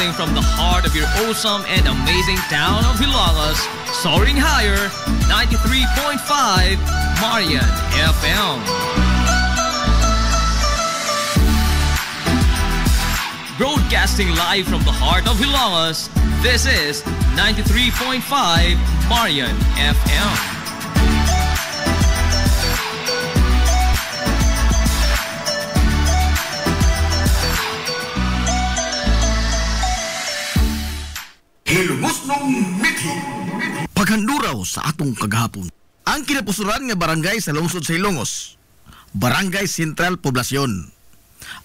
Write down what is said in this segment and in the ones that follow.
Broadcasting from the heart of your awesome and amazing town of Hilangas, soaring higher, 93.5 Marian FM. Broadcasting live from the heart of Hilangas, this is 93.5 Marian FM. Hilungos nung mithi. Paghanduraw sa atong kagahapon. Ang kinapusuran nga barangay sa lungsod sa Ilongos, Barangay Sentral Poblasyon.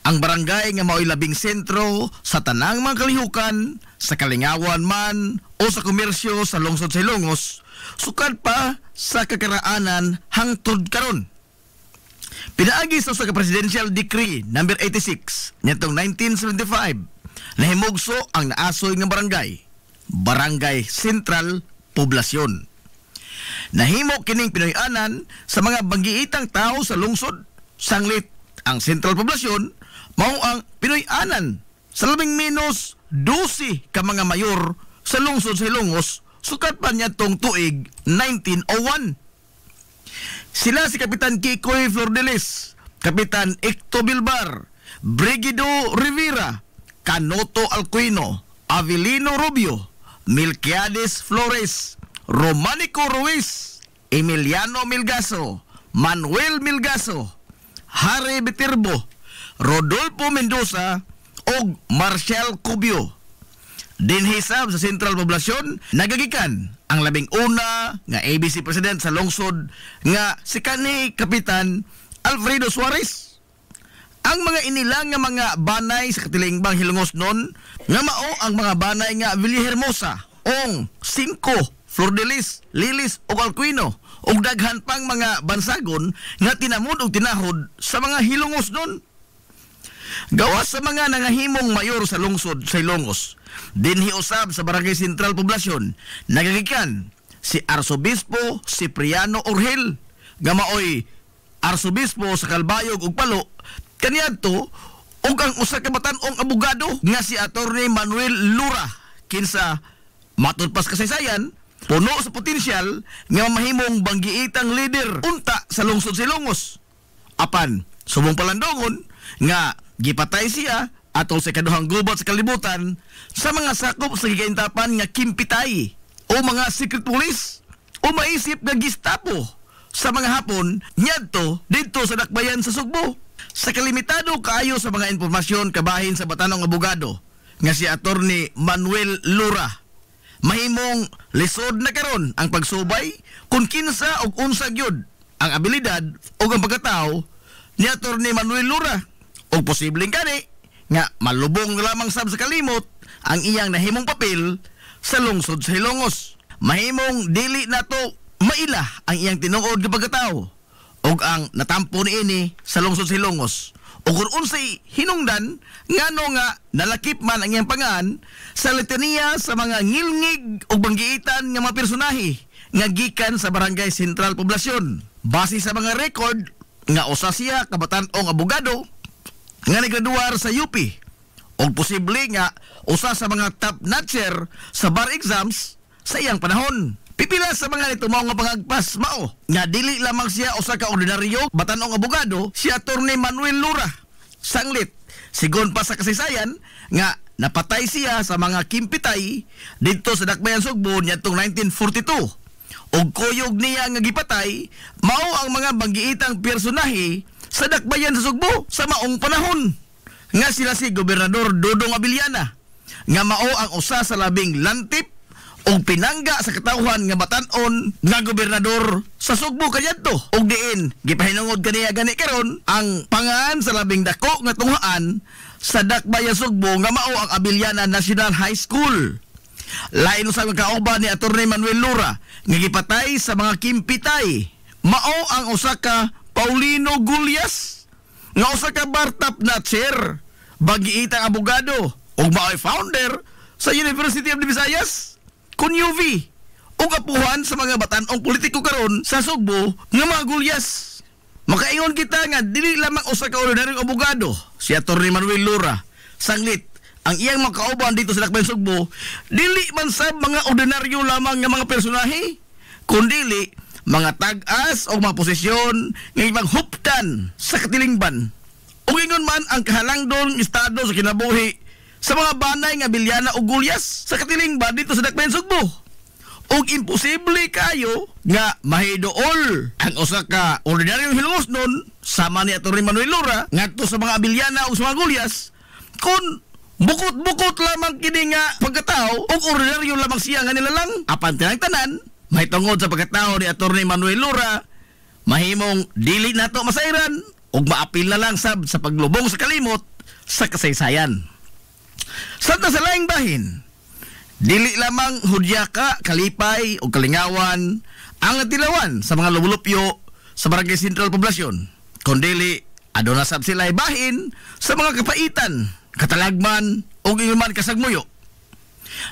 Ang barangay nga mao'y labing sentro sa tanang mga kalihukan, sa kalingawan man o sa komersyo sa lungsod sa Ilongos, sukad pa sa kakaraanan hangtod karon. Pinaagi sa Presidential Decree No. 86 nitong 1975, nahimugso ang naasoy nga barangay, Barangay Sentral Poblasyon. Nahimo kining Pinoy-anan sa mga banggiitang tao sa lungsod. Sanglit ang Sentral Poblasyon, mao ang Pinoy-anan sa labing minus 12 ka mga mayor sa lungsod sa Ilongos, sukat pa niya tong tuig 1901. Sila si Kapitan Kikoy Flordelis, Kapitan Icto Bilbar, Brigido Rivera, Canoto Alcuino, Avelino Rubio, Milquiades Flores, Romanico Ruiz, Emiliano Milgaso, Manuel Milgaso, Harry Viterbo, Rodolfo Mendoza o Marcial Cubio. Dinhisab sa Sentral Poblasyon, nagagikan ang labing una nga ABC President sa lungsod nga si kanhi Kapitan Alfredo Suarez. Ang mga inilang nga mga banay sa katilingbang Hilongos nun, nga mao ang mga banay nga Villahermosa, Ong, Cinco, Flordelis, Lilis o Alcuino, o daghan pang mga bansagon nga tinamod o tinahod sa mga Hilongos nun. Gawas sa mga nangahimong mayor sa lungsod sa Ilongos, dinhiusab sa Barangay Sentral Poblasyon, nagagikan si Arsobispo Cipriano Orhel, nga maoy Arsobispo sa Calbayog ug Palo, kaniadto ug ang usa ka batan-ong abogado nga si Attorney Manuel Lura, kinsa matud pas kasaysayan puno sa potensyal nga mahimong banggiitang leader unta sa lungsod sa Ilongos. Apan subong palandongon nga gipatay siya atol sa kaduhang gubat sa kalibutan sa mga sakop sa gigaintapan nga kimpitay o mga secret police o maisip nga Gestapo sa mga Hapon nyadto didto sa dakbayan sa Sugbo. Sa kalimitado kaayo sa mga impormasyon kabahin sa batanong abogado nga si Attorney Manuel Lura, mahimong lisod na karon ang pagsubay kung kinsa og unsa gyud ang abilidad o ang pagkatao ni Attorney Manuel Lura, o posibleng kani nga malubong lamang sab sa kalimot ang iyang nahimong papel sa lungsod sa Hilongos. Mahimong dili nato maila ang iyang tinuod nga pagkatao og ang natampo niini sa lungsod sa Hilongos, o kung unsay hinungdan ngano nga nalakip man ang iyang pangan sa litanya sa mga ngilngig o banggiitan nga mga personahe nga gikan sa Barangay Sentral Poblasyon. Base sa mga record nga usa siya kabatan-ong abogado nga naggraduar sa UP, o posible nga usa sa mga top notcher sa bar exams sa iyang panahon. Pipila sa mga nito mga pangagpas mao nga dili lamang siya usa ka ordinaryo batanong abogado, si Attorney Manuel Lura. Sanglit sigon pa sa kasaysayan nga napatay siya sa mga kimpitay didto sa dakbayan Sugbo niadtong 1942. Og kuyog niya nga gipatay mao ang mga banggiitang personahe sa dakbayan sa Sugbo sa maong panahon, nga sila si Gobernador Dodong Abiliana, nga mao ang usa sa labing lantip o pinangga sa katawhan nga batan-on nga gobernador sa Sugbo kaniadto, og diin gipahinungod kaniya gani karon ang pangan sa labing dako nga tunghaan sa dakbayan Sugbo nga mao ang Abiliana National High School. Lain sa kauban ni Attorney Manuel Lura nga gipatay sa mga kimpitay, mao ang usa ka Paulino Gulyas, nga usa ka bar-top notcher, banggiitang abogado ug mao'y founder sa University of the Visayas kun UV, ug apuhan sa mga batan-ong politiko karon sa Sugbo nga mga Gulyas. Makaingon kita nga dili lamang usa ka ordinaryong abogado si Attorney Manuel Lura, sanglit ang iyang mga kauban dito sa Dakbayan Sugbo, dili man sa mga ordinaryo lamang nga mga personahe, kundili mga tag-as o mga posisyon nga maghuptan sa katilingban. O ingon man ang kahalangdong estado sa kinabuhi sa mga banay nga bilyana o gulyas sa katilingban dito sa Dakbayan Sugbo. O imposible kayo nga mahidool ang usa ka ordinaryong hilungosnon sama ni Atty. Manuel Lora ngadto sa mga bilyana o sa mga gulyas kung bukot-bukot lamang kini nga pagkatao o ordinaryo lamang siya nga nilalang apan tinang tanan may tungod sa pagkatao ni Atty. Manuel Lora mahimong dili nato masairan ug maapil na lang sab sa paglubong sa kalimot sa kasaysayan. Samtang sa laing bahin, dili lamang hudyaka, kalipay o kalingawan ang tilawan sa mga lubulupyo sa Barangay Sentral Poblasyon, kundili aduna sab sila bahin sa mga kapaitan, katalagman o inuman kasagmuyo.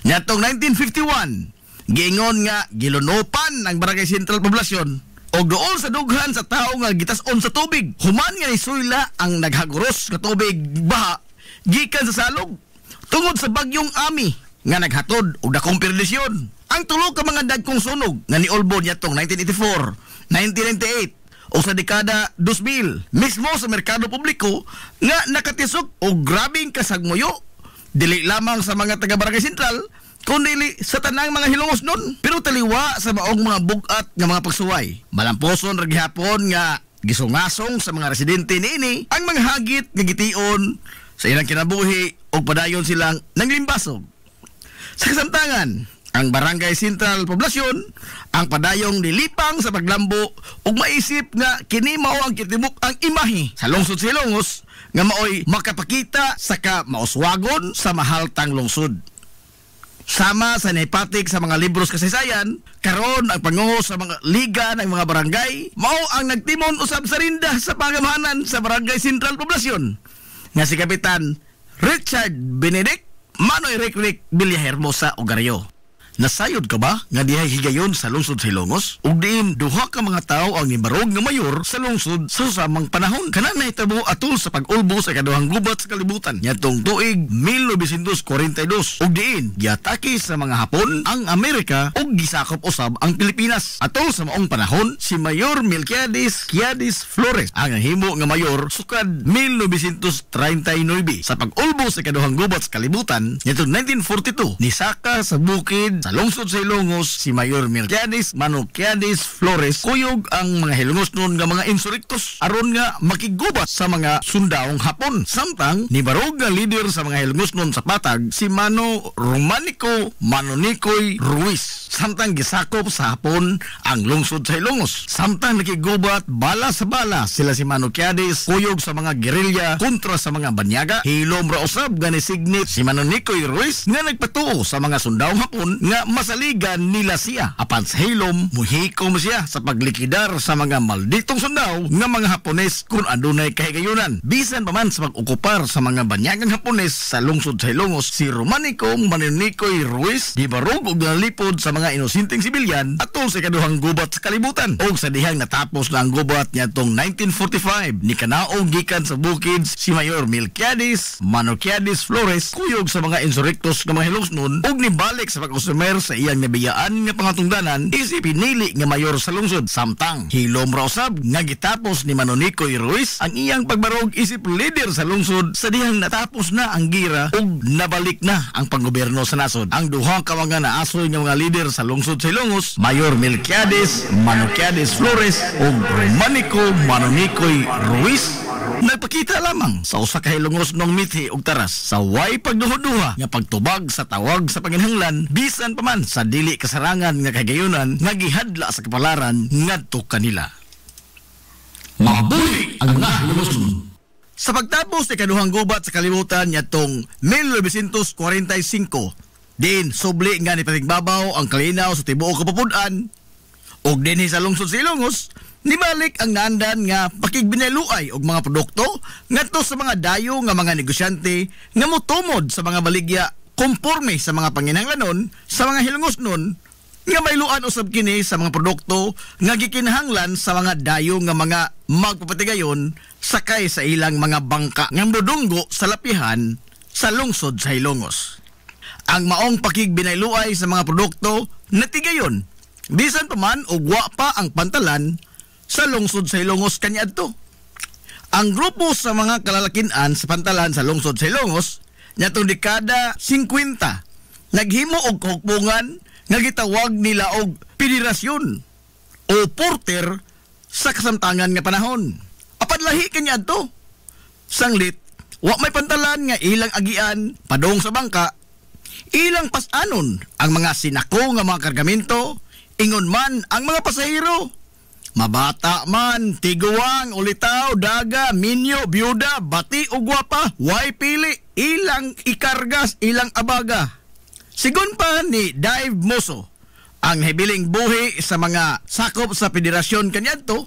Nyatong 1951, giingon nga gilunopan ang Barangay Sentral Poblasyon o doon sa dughan sa tao nga gitas-on sa tubig. Human nga ni Suyla ang naghaguros nga tubig baha gikan sa salog tungod sa bagyong Ami nga naghatod og dakong perdisyon. Ang tulo ka mga dagkong sunog nga niolbo niyatong 1984, 1998 o sa dekada 2000 mismo sa merkado publiko nga nakatisok og grabing kasagmuyo dili lamang sa mga taga Barangay Sentral kundi sa tanang mga hilungosnon, pero taliwa sa maong mga bugat nga mga pagsuway. Malamposon ra gihapon nga gisungasong sa mga residente niini ang mga hagit nga gition sa ilang kinabuhi o padayon silang nanglimbasog. Sa kasamtangan, ang Barangay Sentral Poblasyon ang padayong nilipang sa paglambo ug maisip nga kini mao ang kitibuk ang imahe sa lungsod sa Ilongos nga maoy makapakita sa mauswagon sa mahaltang lungsod. Sama sa naipatik sa mga libros kasaysayan, karon ang panguho sa mga liga ng mga barangay, mao ang nagtimon usab sa rinda sa pangamahanan sa Barangay Sentral Poblasyon nga si Kapitan Richard Benedict Manoy Rick Villahermosa Ogario. Nasayod ka ba nga dihay higayon sa lungsod sa Ilongos? Ug diin duha ka mga tawo ang nibarog nga mayor sa lungsod sa susamang panahon. Kana nahitabo atol sa pag-ulbo sa ikaduhang gubat sa kalibutan nitong tuig 1942. Ug diin giatake sa mga Hapon ang Amerika ug gisakop usab ang Pilipinas. Atol sa maong panahon si Mayor Melquiades Quiades Flores ang himo nga mayor sukad 1939. Sa pag-ulbo sa ikaduhang gubat sa kalibutan nitong 1942 nisaka sa bukid sa lungsod sa Ilongos si Mayor Melquiades Quiades Flores kuyog ang mga hilungosnon nga mga insurrektos aron nga makigubat sa mga sundaong Hapon. Samtang nibarog nga leader sa mga hilungosnon sa patag si Mano Romanico Manonicoy Ruiz. Samtang gisakop sa Hapon ang lungsod sa Ilongos. Samtang nakigubat bala sa bala sila si Quiades kuyog sa mga gerilya kontra sa mga banyaga. Hilom ra usab nga nisignit si Manonicoy Ruiz nga nagpatuo sa mga sundaong Hapon nga masaligan nila siya. Apan sa hilom, muhikom siya sa paglikidar sa mga malditong sundaw nga mga Hapones kung adunay kahigayunan. Bisan pa man sa pag-okupar sa mga banyagang Hapones sa lungsod sa Ilongos, si Romanico Manonicoy Ruiz gibarog og nalipod sa mga inosinteng sibilyan atol sa ikaduhang gubat sa kalibutan. Og sa dihang natapos na ang gubat niadtong 1945 ni kanaog gikan sa bukid si Mayor Melquiades Quiades Flores kuyog sa mga insurrektos nga mga hilungsnon og nibalik sa pag-usumer sa iyang nabiyaan nga pangatungdanan isip pinili nga mayor sa lungsod. Samtang hilom ra usab nga gitapos ni Manonicoy Ruiz ang iyang pagbarog isip leader sa lungsod sa dihang natapos na ang gira ug nabalik na ang panggobyerno sa nasod. Ang duha ka mga naasoy nga mga leader sa lungsod sa Ilongos, Mayor Melquiades Quiades Flores ug Romanico Manonicoy Ruiz, nagpakita lamang sa usa ka hilungosnong mithi ug taras sa way pagduha-duha nga pagtubag sa tawag sa panginahanglan bisan pa man sa dili kasarangan nga kagayunan nga gihadla sa kapalaran ngadto kanila. Mabuhi ang mga hilungosnon. Sa pagtapos ni kaduhang gubat sa kalibutan nitong 1945, din subli nga ni patigbabaw ang kalinaw sa tibuok kapupudan og dinhi sa lungsod sa Ilongos. Nibalik ang naandan nga pakigbinaluay og mga produkto ngadto sa mga dayo nga mga negosyante nga motumod sa mga baligya konforme sa mga panginahanglanon sa mga hilungosnon nga mayluan usab kini sa mga produkto nga gikinahanglan sa mga dayo nga mga magpapatigayon sakay sa ilang mga bangka nga modunggo sa lapihan sa lungsod sa Ilongos. Ang maong pakigbinayluay sa mga produkto natigayon, bisan pa man o wa pa ang pantalan sa lungsod sa Ilongos kaniadto. Ang grupo sa mga kalalakinan sa pantalan sa lungsod sa Ilongos nyatong dekada 50 naghimo og kahukpungan nga gitawag nila og federasyon o porter sa kasamtangan nga panahon. Apan lahi kaniadto. Sanglit, wa may pantalan nga ilang agian padong sa bangka, ilang pasanon ang mga sinako nga mga kargamento, ingon man ang mga pasahero. Mabata man, tiguang, ulitaw, daga, minyo, byuda, bati o gwapa, way pili, ilang ikargas, ilang abaga. Sigon pa ni Dave Moso, ang hibiling buhi sa mga sakop sa federasyon kaniadto,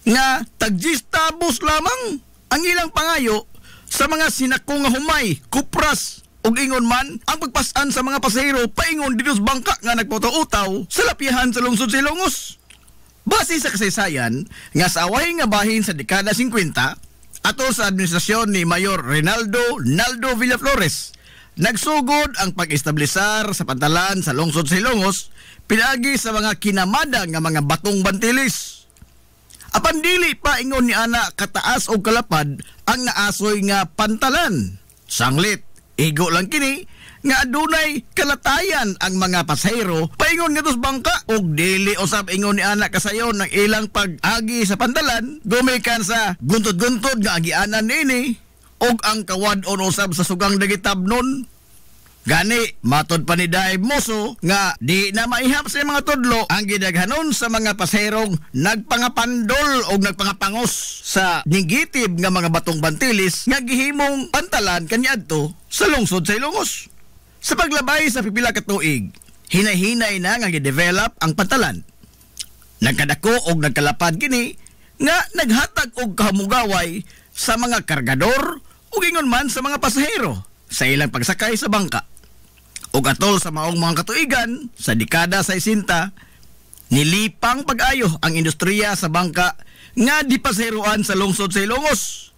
nga tagjistabos lamang ang ilang pangayo sa mga sinako nga humay, kupras, ug ingon man ang pagpasan sa mga pasahero paingon dito sa bangka nga nagputautaw sa lapihan sa lungsod sa Ilongos. Base sa kasaysayan nga sa away nga bahin sa dekada 50 ato sa administrasyon ni Mayor Reynaldo Naldo Villaflores, nagsugod ang pag-establisar sa pantalan sa lungsod sa Ilongos pinagi sa mga kinamada nga mga batong bantilis. Apan dili pa ingon ni ana kataas o kalapad ang naasoy nga pantalan. Sanglit, igo lang kini nga adunay kalatayan ang mga pasahero paingon nga dos bangka og dili usab ingon ni ana kasayon ng ilang pag-agi sa pantalan gumikan sa guntod-guntod nga agianan nini og ang kawad-on usab sa sugang dagitabnon. Gani, matod pa ni Dave Moso nga di na maihap sa mga tudlo ang gidaghanon sa mga pasaherong nagpangapandol o nagpangapangos sa nigitib nga mga batong bantilis nga gihimong pantalan kaniadto sa lungsod sa Ilongos. Sa paglabay sa pipila ka tuig, hinay-hinay na nga gidevelop ang pantalan. Nagkadako og nagkalapad kini nga naghatag og kahamugaway sa mga kargador ug ingon man sa mga pasahero sa ilang pagsakay sa bangka. Ug atol sa maong mga katuigan sa dekada 60, nilipang pag-ayo ang industriya sa bangka nga dipaseruan sa lungsod sa Ilongos.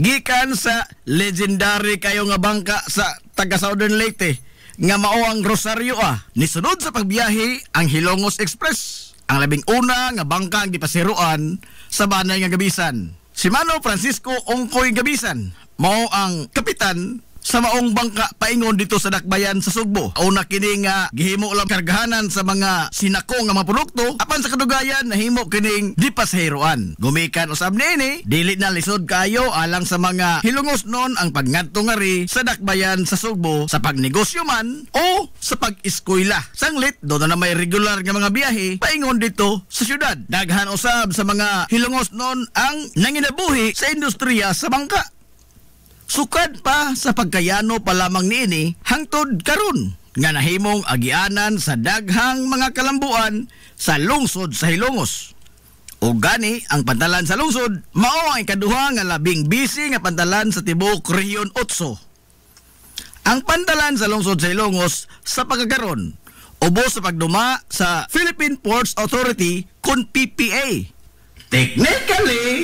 Gikan sa legendary kayo nga bangka sa taga Southern Leyte nga mao ang Rosario nisunod sa pagbiyahe ang Hilongos Express, ang labing una nga bangka ang dipaseruan sa Banay nga Gabisan. Si Mano Francisco Ongkoy Gabisan mao ang kapitan sa maong bangka paingon dito sa Dakbayan sa Sugbo. Una kining gihimo lang kargahanan sa mga sinako nga mga produkto, apan sa kadugayan nahimo kining dipaseroan. Gumikan usab niini, dili na lisod kayo alang sa mga Hilongos non ang pagngadto nga ri sa Dakbayan sa Sugbo sa pagnegosyo man o sa pag-eskwela. Sanglit do na may regular nga mga biyahe paingon dito sa syudad. Daghan usab sa mga Hilongos non ang nanginabuhi sa industriya sa bangka. Sukad pa sa pagkayano pa lamang niini hangtod karon nga nahimong agianan sa daghang mga kalambuan sa lungsod sa Hilongos. O gani ang pantalan sa lungsod mao ang ikaduha nga labing busy nga pantalan sa tibuok Rehiyon 8. Ang pantalan sa lungsod sa Hilongos sa pagkakaron ubos sa pagduma sa Philippine Ports Authority kun PPA. Technically,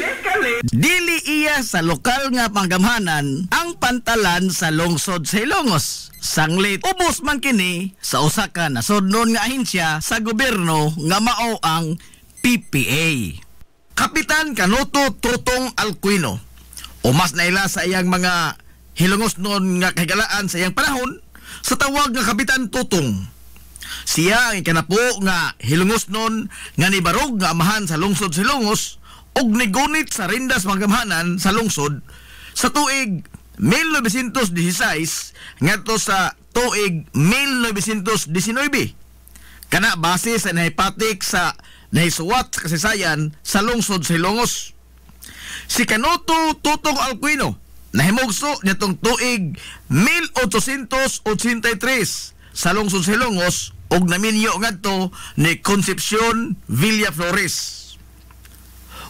dili iya sa lokal nga panggamhanan ang pantalan sa lungsod sa Ilongos. Sanglit, ubos man kini sa usa ka nasudnon nga ahensya sa gobyerno nga mao ang PPA. Kapitan Canuto Tutong Alcuino, o mas naila sa iyang mga Hilongos noon nga kahigalaan sa iyang panahon, sa tawag nga Kapitan Tutong. Siya ang ikanapo nga Hilongos noon nga nibarog nga amahan sa lungsod sa Ilongos og nigunit sa rindas panggamhanan sa lungsod sa tuig 1916 ngadto sa tuig 1919. Kana base sa nahipatik sa nahisuwat sa kasaysayan sa lungsod sa Ilongos. Si Canuto Tutong Alcuino nahimugso nitong tuig 1883 sa lungsod sa Ilongos og naminyo ngadto ni Concepcion Villaflores.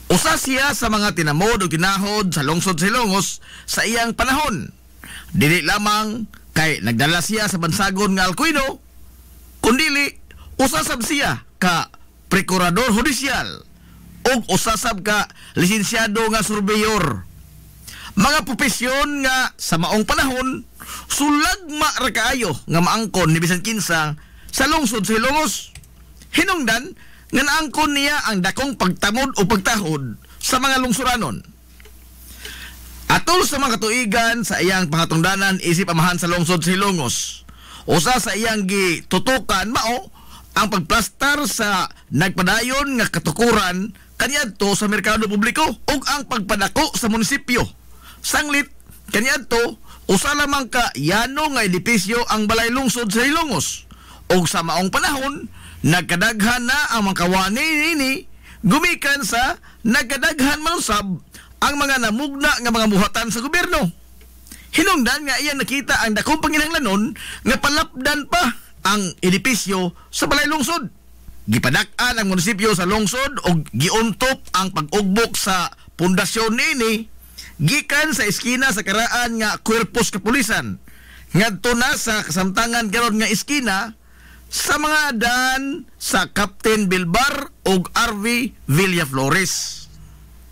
Usa siya sa mga tinamod o ginahod sa lungsod sa Ilongos sa iyang panahon. Dili lamang kay nagdala siya sa bansagon nga Alcuino, kundili usasab siya ka prokurador hudisyal og usasab ka lisensyado nga surveyor. Mga propesyon nga sa maong panahon sulagma ra kaayo nga maangkon ni bisan kinsa sa lungsod sa Hilongos. Hinungdan nga naangkon niya ang dakong pagtamod o pagtahod sa mga lungsuranon. Atol sa mga katuigan sa iyang pangatungdanan isip amahan sa lungsod sa Hilongos, usa sa iyang gitutukan mao ang pagplastar sa nagpadayon nga katukuran kaniadto sa merkado publiko ug ang pagpadako sa munisipyo. Sanglit kaniadto usa lamang ka yano nga edipisyo ang balay lungsod sa Hilongos ug sa maong panahon nagkadaghan na ang mga kawani nini gumikan sa nagkadaghan man usab ang mga namugna nga mga buhatan sa gobyerno. Hinungdan nga iyan nakita ang dakong panginahanglanon nga palapdan pa ang edipisyo sa balay lungsod. Gipadak-an ang munisipyo sa lungsod o giuntop ang pag-ugbok sa pundasyon nini gikan sa eskina sa karaan nga kuerpos kapulisan ngadto na sa kasamtangan karon nga eskina sa mga daan sa Captain Bilbar o RV Villaflores.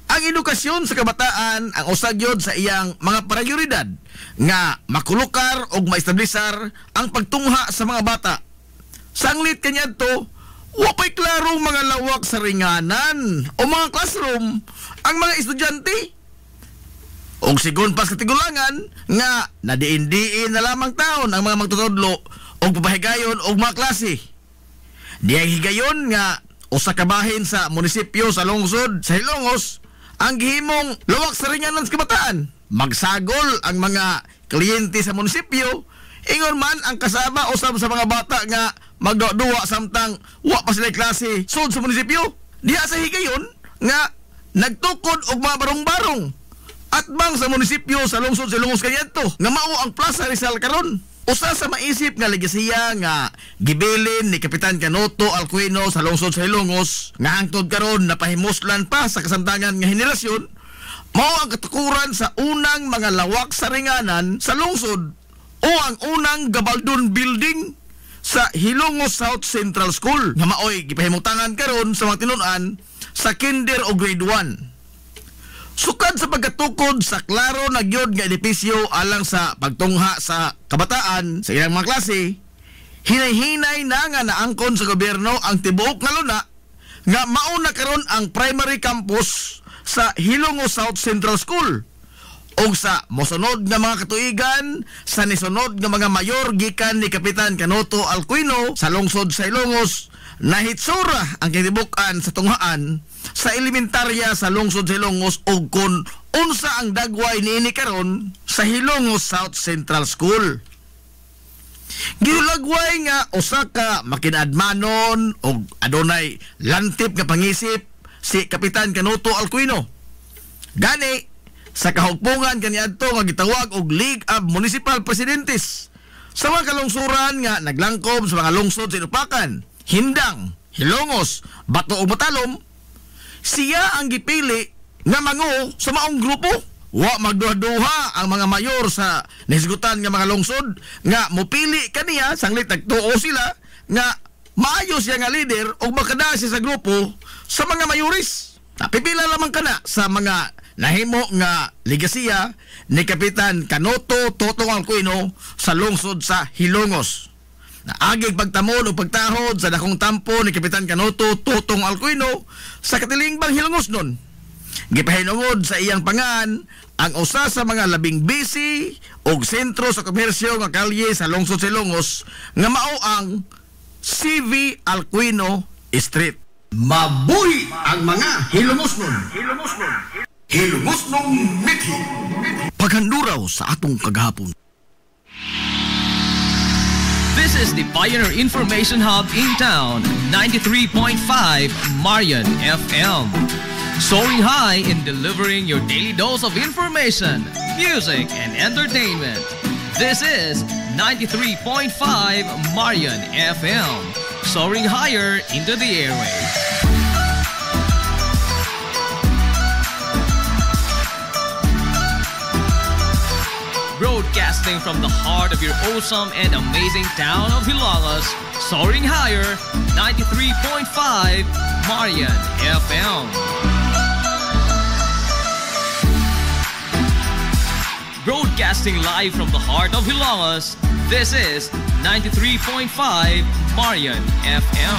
Ang edukasyon sa kabataan ang usagyod sa iyang mga prioridad nga makulukar o maestablisar ang pagtungha sa mga bata. Sanglit kaniadto wapay klarong mga lawak sa ringanan o mga classroom ang mga estudyante. Og sigon pas katigulangan nga nadiin-diin na lamang taon ang mga magtutudlo og papahigayon og mga klase. Diyang higayon nga usa ka bahin sa munisipyo sa lungsod sa Hilongos ang gihimong lawak sa ringanan sa kabataan. Magsagol ang mga kliyente sa munisipyo ingon man ang kasama usab sa mga bata nga magduwa samtang wa pa sila klase sud sa munisipyo. Diha sa higayon nga nagtukod og mga barong-barong at bang sa munisipyo sa lungsod sa Hilongos kaniadto nga mao ang Plaza Rizal karon. Usa sa maisip nga legasiya nga gibilin ni Kapitan Canoto Alcuino sa lungsod sa Hilongos nga hangtod karon napahimuslan pa sa kasamtangan nga henerasyon mao ang katukuran sa unang mga lawak sa ringanan sa lungsod o ang unang Gabaldon Building sa Hilongos South Central School nga maoy gipahimutangan karon sa mga tinun-an sa kinder o grade 1. Sukad sa pagkatukod sa klaro na gyud nga edipisyo alang sa pagtungha sa kabataan sa ilang mga klase, hinay-hinay na nga naangkon sa gobyerno ang tibuok nga luna nga mauna karon ang primary campus sa Hilongos South Central School. O sa mosunod nga mga katuigan sa nisunod nga mga mayor gikan ni Kapitan Canoto Alcuino sa lungsod sa Hilongos, nahitsura ang kitibukan sa tunghaan sa elementarya sa lungsod sa Hilongos o kun unsa ang dagway niini karon sa Hilongos South Central School. Gilagway nga usa ka makinadmanon o adunay lantip nga pangisip si Kapitan Canoto Alcuino. Gani sa kahugpungan kaniadto nga gitawag og League of Municipal Presidentes sa mga kalungsuran nga naglangkob sa mga lungsod sa Inupakan, Hindang, Hilongos, Bato ug Matalom, siya ang gipili nga mangu sa maong grupo. Wa magduha-duha ang mga mayor sa nahisgutan nga mga lungsod nga mopili kaniya sanglit nagtuo sila nga maayo siya nga leader o makada siya sa grupo sa mga mayoris. Napipila lamang kana sa mga nahimo nga legasiya ni Kapitan Canoto Totong Alcuino sa lungsod sa Hilongos. Naagig pagtamon o pagtahod sa dakong tampo ni Kapitan Canoto Totong Alcuino sa katilingbang Hilongos nun. Gipahinungod sa iyang pangan ang usa sa mga labing busy o sentro sa komersyo nga kalye sa lungsod sa Hilongos nga mao ang CV Alcuino Street. Mabuhi ang mga Hilongos nun. Hilongos nung mithi. Paghanduraw sa atong kagahapon. This is the Pioneer Information Hub in town, 93.5 Marian FM. Soaring high in delivering your daily dose of information, music, and entertainment. This is 93.5 Marian FM. Soaring higher into the airwaves. Broadcasting from the heart of your awesome and amazing town of Hilagas, soaring higher, 93.5 Marian FM. Broadcasting live from the heart of Hilangas, this is 93.5 Marian FM.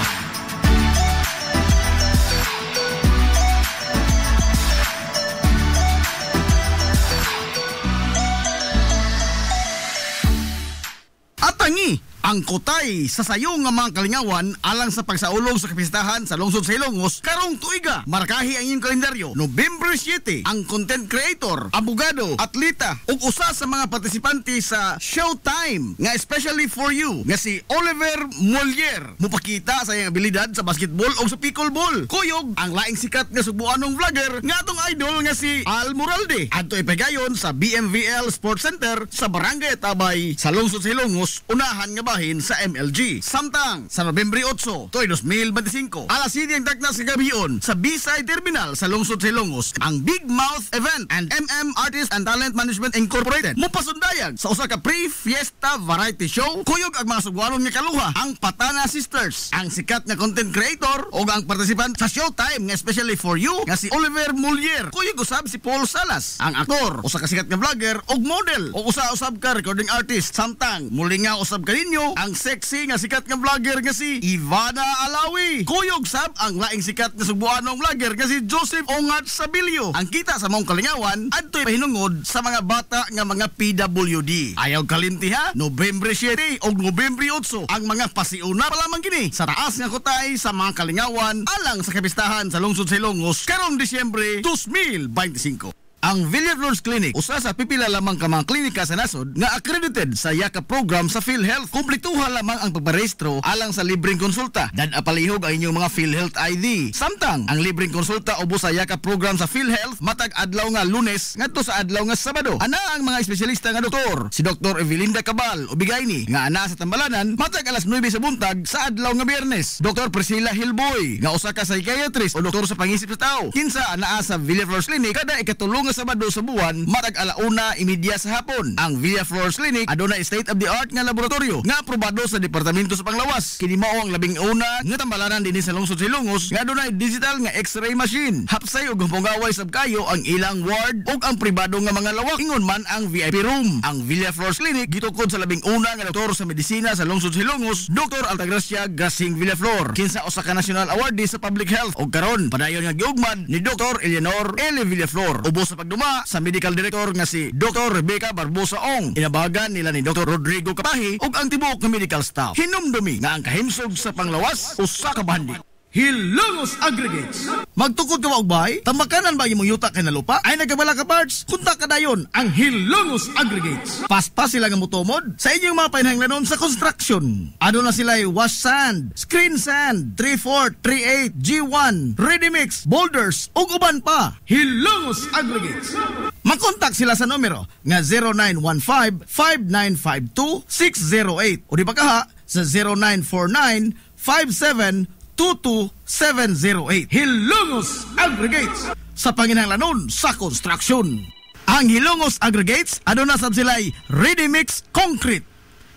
Atangi ang kutay sa sayo nga mga kalingawan alang sa pagsaulog sa kapistahan sa lungsod sa Ilongos karong tuiga. Markahi ang iyong kalendaryo. November 7, ang content creator, abogado, atleta ug usa sa mga partisipante sa Showtime nga especially for you nga si Oliver Molier mupakita sa iyang abilidad sa basketball o sa pickleball. Kuyog ang laing sikat nga Subuanong vlogger nga atong idol nga si Al Moralde adto ipegayon sa BMVL Sports Center sa Barangay Tabay sa lungsod sa Ilongos, unahan nga bahin sa MLG. Samtang sa Nobyembre 8, 2025, alas 7 ang taknas kagabion sa B-Side Terminal sa lungsod sa Ilongos, ang Big Mouth Event and Artist and Talent Management Incorporated mupasundayag sa usa ka pre-fiesta variety show. Kuyog ang mga sugwanon nga kaluha, ang Patana Sisters, ang sikat nga content creator o ang participant sa Showtime nga especially for you nga si Oliver Molier. Kuyog usab si Paul Salas, ang aktor, usa ka sikat nga vlogger o model o usa usab ka recording artist. Samtang muli nga usab kaninyo ang sexy nga sikat nga vlogger nga si Ivana Alawi. Kuyog sab ang laing sikat nga Subuanong vlogger nga si Joseph Ongat Sabilio. Ang kita sa mong kalingawan adto'y pahinungod sa mga bata nga mga PWD. Ayaw kalimti ha, Nobyembre 7 o Nobyembre 8 ang mga pasiuna pa lamang kini sa taas nga kutay sa mga kalingawan alang sa kapistahan sa lungsod sa Ilongos karong Disyembre 2025. Ang Villaflores Clinic, usa sa pipila lamang ka mga klinika sa nasod nga accredited sa YAKA program sa PhilHealth. Kumpletuha lamang ang pagparehistro alang sa libreng konsulta. Dan apalihog ang inyong mga PhilHealth ID. Samtang ang libreng konsulta ubos sa YAKA program sa PhilHealth matag adlaw nga Lunes ngadto sa adlaw nga Sabado. Ana ang mga espesyalista nga doktor, si Dr. Evelinda Cabal Ubigayni nga ana sa Tambalanan matag alas 9 sa buntag sa adlaw nga Biyernes. Dr. Priscilla Hilboy nga usa ka psychiatrist o doktor sa pangisip sa tao. Kinsa anaa sa Villaflores Clinic kada ikatulong nga Sabado sa buwan matag alauna imedya sa hapon. Ang Villaflores Clinic aduna state of the art nga laboratorio nga aprobado sa Departamento sa Panglawas. Kini mao ang labing una nga tambalanan dinhi sa lungsod sa Ilongos nga aduna digital nga X-ray machine. Hapsay ug pungaway sab kayo ang ilang ward ug ang pribado nga mga lawak. Ingon man ang VIP room. Ang Villaflores Clinic gitukod sa labing una nga doktor sa medisina sa lungsod sa Ilongos, Dr. Altagracia Gasing Villaflor. Kinsa usa ka national awardee sa public health ug karon padayon nga giugmad ni Dr. Eleanor L. Villaflor. Ubos sa pagduma sa medical director nga si Dr. Rebecca Barbosa Ong. Inabagan nila ni Dr. Rodrigo Kapahi ug ang tibuok nga medical staff. Hinumdumi nga ang kahimsog sa Panglawas usa ka bahandi. Hilongos Aggregates. Magtukod ka wagbay? Tamakanan ba imong yuta kay na lupa? Ay nagabala ka parts? Kunta ka dayon ang Hilongos Aggregates. Paspas sila nga mutumod sa inyong mga painahanglanon sa construction. Ano na sila wash sand, screen sand, 3/4, 3/8, G1, ready mix, boulders ug uban pa. Hilongos Aggregates. Makontak sila sa numero nga 0915-5952-608 o di ba kaha sa 0949-5722-708. Hilongos Aggregates sa panginahanglanon sa construction. Ang Hilongos Aggregates aduna sab sila'y ready mix concrete.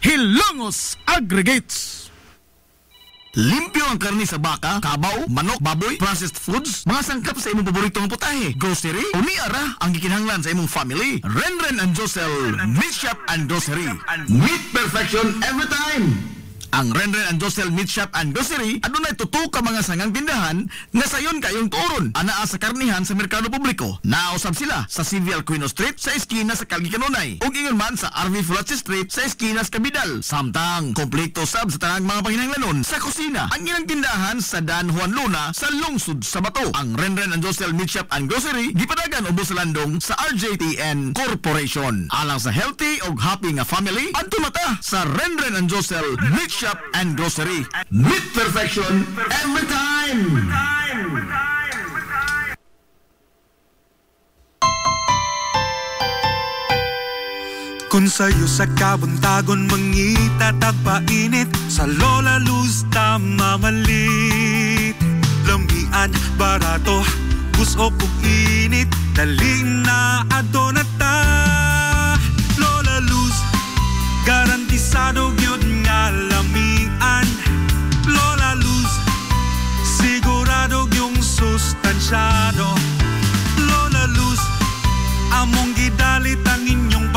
Hilongos Aggregates. Limpyo ang karne sa baka, kabaw, manok, baboy, processed foods, mga sangkap sa imong paboritong putahe, grocery, o niara ang gikinahanglan sa imong family. Renren and Josel Meat Shop and Grocery. Meat perfection every time. Ang Renren and Josel Meat Shop and Grocery adunay tutok ka mga sangang tindahan nga sayon kayong turon anaa sa karnihan sa merkado publiko. Nausab sila sa Civil Aquino Street sa eskina sa Calgary Kanunay ug ingon man sa RV Fulache Street sa eskina sa Cabidal. Samtang kompleto sab sa tanang mga panginahanglanon sa kusina ang ilang tindahan sa Dan Juan Luna sa lungsod sa Bato. Ang Renren and Josel Meat Shop and Grocery gipadagan ubos sa landong sa RJTN Corporation. Alang sa healthy ug happy nga family adto mata sa Renren and Josel Meat Shop and Grocery. Meat perfection every time. Kung sa'yo sa kabuntagon mangita tagpainit sa Lola Luz tamamalit. Lamian, barato, gusto kong init, daling na adonata. Lola Luz, garantisado yun nga lamian. Lola Luz, sigurado yung sustansyado. Lola Luz, among gidalit ang inyong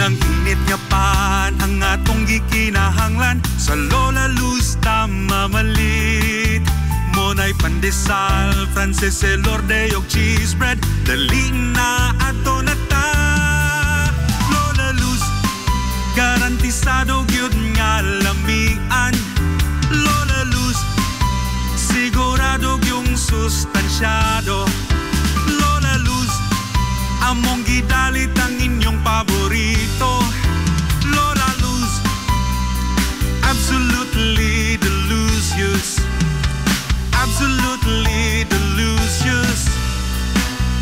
Ang init nga pan ang atong gikinahanglan sa Lola Luz tamamalit. Monay pandesal, Frances Elorde og cheese bread. Dali na ato na ta. Lola Luz, garantisado gyud nga lamian. Lola Luz, sigurado yung sustansyado. Lola Luz, among gidalit ang inyong paborito. Lola Luz, absolutely delicious. Absolutely delicious.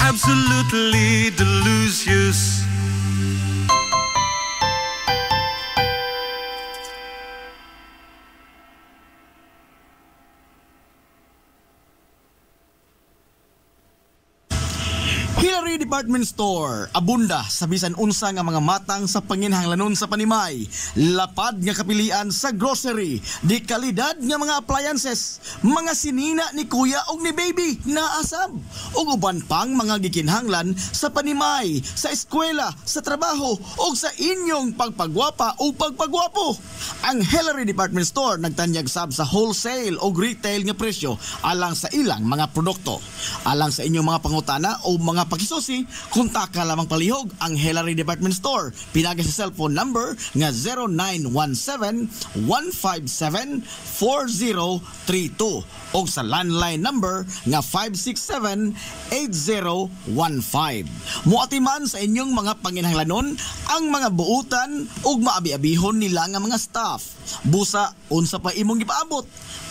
Absolutely delicious. Hillary Department Store, abunda sa bisan unsa nga mga matang sa panginhanglanon sa panimay, lapad nga kapilian sa grocery, di kalidad nga mga appliances, mga sinina ni kuya og ni baby na asab, ug uban pang mga gikinhanglan sa panimay, sa eskwela, sa trabaho ug sa inyong pagpagwapa o pagpagwapo. Ang Hillary Department Store nagtanyag sab sa wholesale o retail nga presyo alang sa ilang mga produkto. Alang sa inyong mga pangutana o mga pakisusi, kontak ka lamang palihog ang Hillary Department Store. Pinagi sa cellphone number nga 0917-157-4032 o sa landline number nga 567-8015. Muatiman sa inyong mga panginhanglanon ang mga buutan ug maabi-abihon nila nga mga staff. Busa, unsa pa imong gipaabot?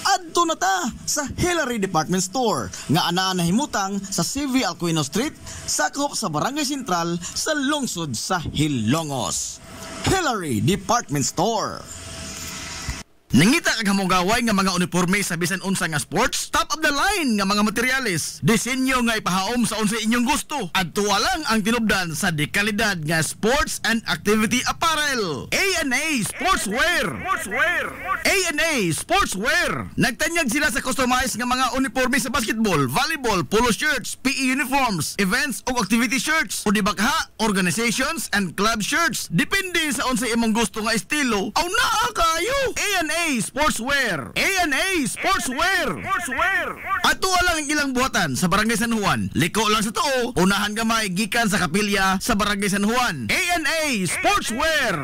Adto na ta sa Hillary Department Store nga anaa nahimutang sa CV Alcuino Street, sakop sa Barangay Sentral sa lungsod sa Hilongos. Hillary Department Store. Nangita kag hamugaway nga mga uniforme sa bisan unsa nga sports, top of the line nga mga materyales, disenyo nga ipahaom sa unsa inyong gusto. Adto lang ang tinubdan sa dekalidad nga sports and activity apparel. A&A Sportswear. A&A Sportswear. Nagtanyag sila sa customized nga mga uniforme sa basketball, volleyball, polo shirts, PE uniforms, events ug activity shirts, o di bakha, organizations and club shirts. Depende sa unsa imong gusto nga estilo. Aw naa kayo. A&A Sportswear. A&A Sportswear. Ato lang ang ilang buhatan sa Barangay San Juan. Liko lang sa tuo, unahan gamay gikan sa kapilya sa Barangay San Juan. A&A Sportswear.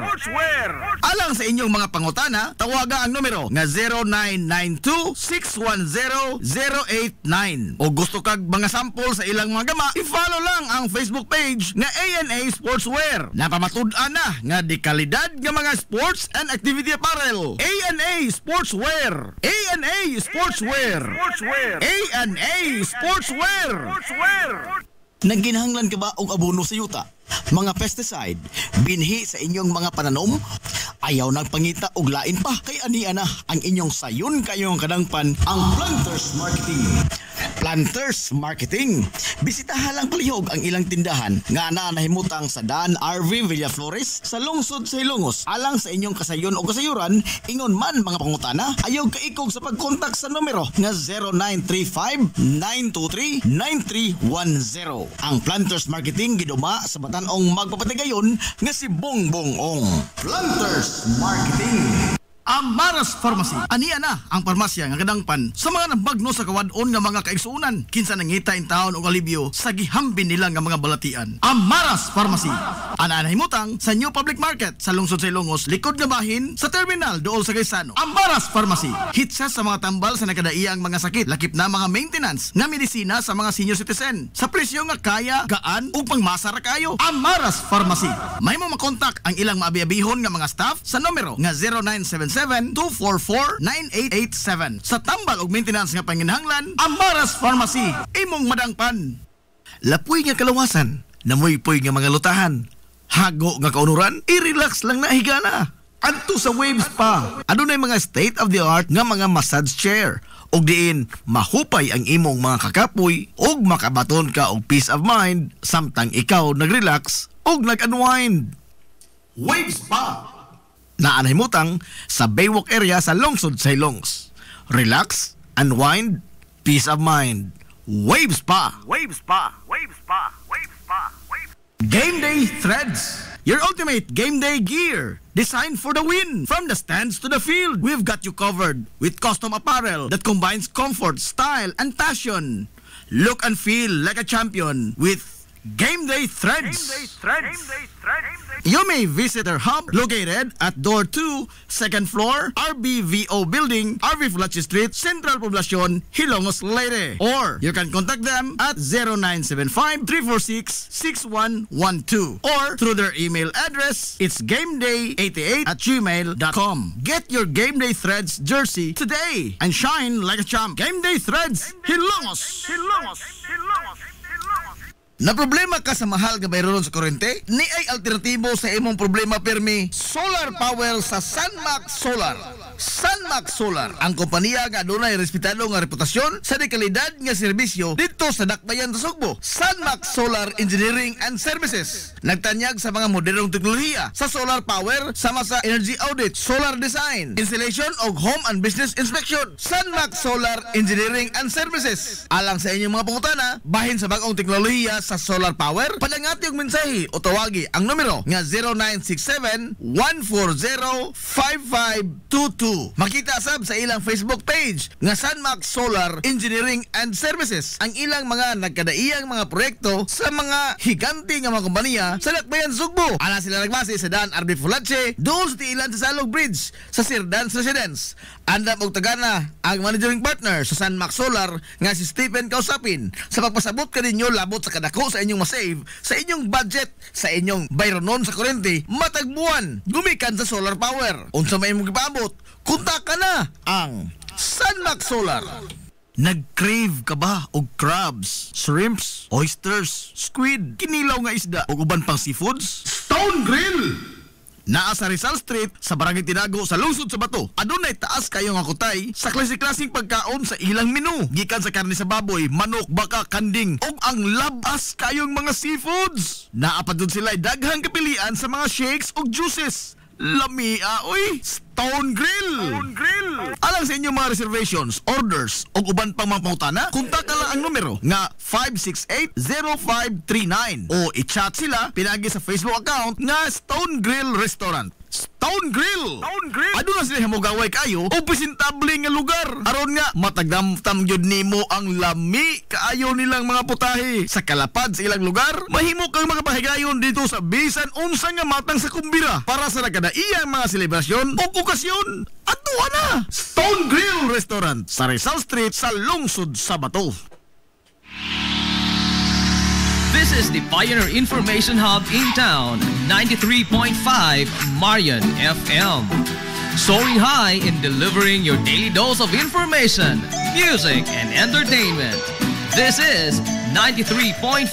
Alang sa inyong mga pangutana, tawaga ang numero nga 0992-610-089. O gusto kag mga sample sa ilang mga gama, i-follow lang ang Facebook page nga A&A Sportswear. Napamatud-an na nga di kalidad nga mga sports and activity apparel. A&A Sportswear. A&A Sportswear. A&A Sportswear. Nagginahanglan ka ba og abono sa yuta? Mga pesticide, binhi sa inyong mga pananom? Ayaw nagpangita og lain pa, kay ania na ang inyong sayon kayong kadangpan ang Planters Marketing. Planters Marketing. Bisitahan lang palihog ang ilang tindahan nga nahimutang sa Dan RV Villaflores sa lungsod sa Hilongos. Alang sa inyong kasayon o kasayuran, ingon man mga pangutana, ayaw kaikog sa pagkontak sa numero nga 0935-923-9310. Ang Planters Marketing giduma sa batan-ong magpapatigayon nga si Bongbong Ong. Planters Marketing. Amaras Pharmacy. Ania na ang parmasya nga kadangpan sa mga nabagno sa kawadon nga mga kaigsuunan. Kinsa nangita in taon og alibyo sa gihambin nila nga mga balatian. Amaras Pharmacy. Ana nahimutang sa New Public Market sa lungsod sa Ilongos, likod nga bahin sa terminal dool sa Gaisano. Amaras Pharmacy. Hitsa sa mga tambal sa nakadaiyang mga sakit, lakip na mga maintenance nga medisina sa mga senior citizen. Sa presyo nga kaya, gaan ug pangmasara kayo. Amaras Pharmacy. May mo makontak ang ilang maabi-abihon nga mga staff sa numero nga 0977-244-9887. Sa tambal og maintenance nga panginhanglan, Amaras Pharmacy, imong madangpan. Lapoy nga kalawasan, namoy-poy nga mga lutahan, hago nga kaunuran, i-relax lang na higana. Adto sa Waves Spa, adunay mga state-of-the-art nga mga massage chair, og diin mahupay ang imong mga kakapoy, og makabaton ka og peace of mind, samtang ikaw nag-relax og nag-unwind. Waves Spa naanahimutang sa Baywalk area sa lungsod sa Hilongos. Relax, unwind, peace of mind. Waves Spa. Game Day Threads. your ultimate game day gear, designed for the win. From the stands to the field, we've got you covered with custom apparel that combines comfort, style, and passion. Look and feel like a champion with Game Day Threads. You may visit our hub located at Door 2, 2nd floor, RBVO Building, RV Fulachi Street, Central Poblacion, Hilongos, Leyte. Or you can contact them at 0975-346-6112 or through their email address, it's gameday88@gmail.com. Get your Game Day Threads jersey today and shine like a champ. Game Day Threads, Hilongos. Na problema ka sa mahal nga bayroon sa kuryente? Ni ay alternatibo sa imong problema permi, solar power sa Sunmax Solar. Sunmax Solar, ang kompanya nga adunay respetado nga reputasyon sa dekalidad nga serbisyo dito sa Dakbayan sa Sugbo. Sunmax Solar Engineering and Services nagtanyag sa mga modernong teknolohiya sa solar power sama sa energy audit, solar design, installation og home and business inspection. Sunmax Solar Engineering and Services alang sa inyong mga pangutana bahin sa bagong teknolohiya sa solar power. Padangati og mensahe o tawagi ang numero nga 0967-140-5522. Makita sab sa ilang Facebook page nga Sunmax Solar Engineering and Services ang ilang mga nagkadaiyang mga proyekto sa mga higante nga mga kompanya sa Dakbayan Sugbo. Ana sila nagbase sa Dan RB Fulache, doon sa tiilan sa Salog Bridge sa Sir Dan's Residence. Andam og tagana ang managing partner sa Sunmax Solar nga si Stephen Kausapin sa pagpasabot kaninyo labot sa kadako sa inyong masave sa inyong budget sa inyong bayronon sa kuryente matag buwan gumikan sa solar power. Unsa may imong gipaabot, kontak ka na ang Sunmax Solar. Nag-crave ka ba og crabs, shrimps, oysters, squid, kinilaw nga isda o uban pang seafoods? Stone Grill! Naa sa Rizal Street sa Barangay Tinago sa lungsod sa Bato. Adunay taas kayo nga kutay sa klase-klaseng pagkaon sa ilang menu. Gikan sa karne sa baboy, manok, baka, kanding ug ang labas kayong mga seafoods. Naa pa dun sila daghang kapilian sa mga shakes ug juices. Lamia, oy! Stone Grill! Alang sa inyong mga reservations, orders o uban pang mga pangutana, kontak ka lang ang numero nga 568-0539 o i-chat sila pinagi sa Facebook account nga Stone Grill Restaurant. Stone Grill! Aduna sila hamugaway kayo o presentable nga lugar. Aron nga matagdamtam gyud nimo ang lami kaayo nilang mga putahe. Sa kalapad sa ilang lugar, mahimo kang makapahigayon dito sa bisan unsa nga matang sa kumbira para sa nagkadaiyang mga selebrasyon o okasyon. Aduna na! Stone Grill Restaurant sa Rizal Street sa lungsod sa Bato. This is the Pioneer Information Hub in town, 93.5 Marian FM. Soaring high in delivering your daily dose of information, music, and entertainment. This is 93.5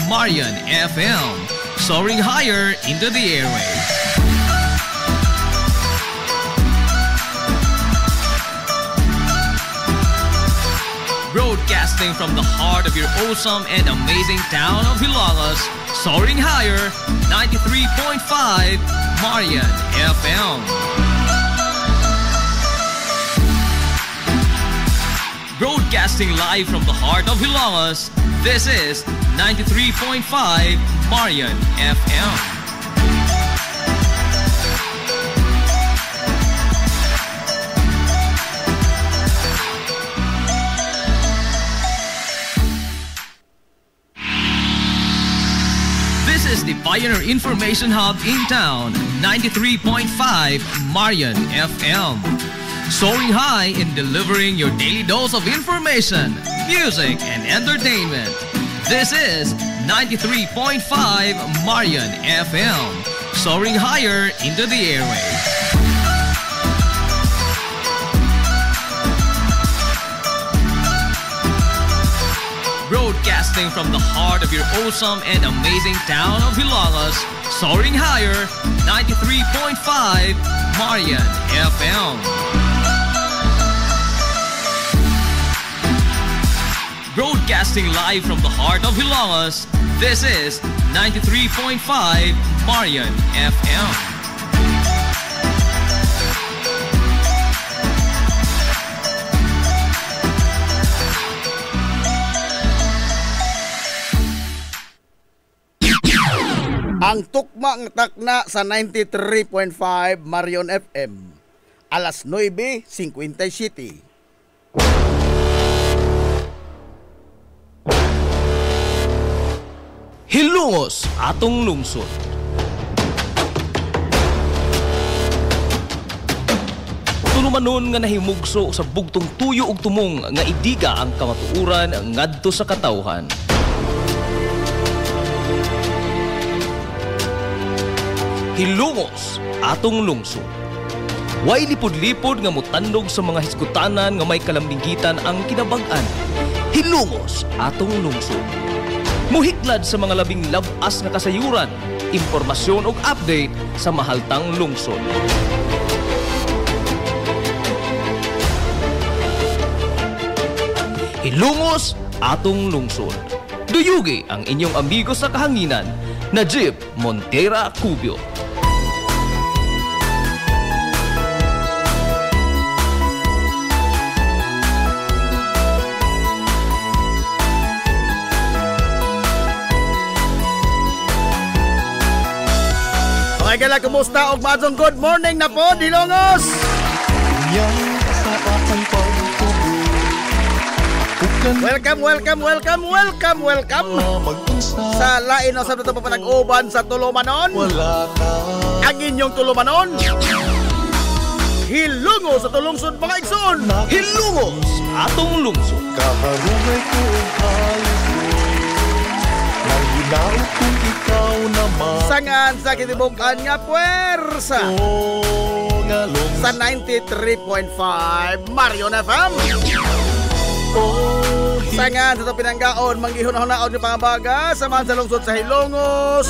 Marian FM. Soaring higher into the airwaves. Broadcasting from the heart of your awesome and amazing town of Hilangas, soaring higher, 93.5 Marian FM. Broadcasting live from the heart of Hilangas, this is 93.5 Marian FM. This is the Pioneer Information Hub in town, 93.5 Marian FM. Soaring high in delivering your daily dose of information, music, and entertainment. This is 93.5 Marian FM. Soaring higher into the airwaves. Broadcasting from the heart of your awesome and amazing town of Hilangas, soaring higher, 93.5 Marian FM. Broadcasting live from the heart of Hilangas, this is 93.5 Marian FM. Ang tukma ng takna sa 93.5 Marion FM. Alas 9:57. Hilungos atong lungsod. Tulumanon nga nahimugso sa bugtong tuyo ug tumong nga idiga ang kamatuuran ngadto sa katawhan. Hilungos atong lungsod. Way lipod-lipod nga mutandog sa mga hisgutanan nga may kalambinggitan ang kinabag-an. Hilungos atong lungsod. Muhiklad sa mga labing labas nga kasayuran, impormasyon ug update sa mahaltang lungsod. Hilungos atong lungsod. Duyugi ang inyong amigo sa kahanginan, Najib Montera Cubio. Mga gala, kumusta? Og maadtong good morning na po, Hilongos! Welcome sa lain o sa ito pa panag-uban sa Tulumanon. Ang inyong Tulumanon, Hilungos sa tulungsod mga igsoon. Hilungos atong lungsod. Kaharungay ko ang halos ko, nang hinaw kung ikaw naman. Sangan sa kitibukan nga puwersa Nga lungsod sa 93.5 Marion FM. Sangan sa ito pinanggaon, manggihunahon-naon yung pangabaga, samahan sa lungsod sa Hilongos.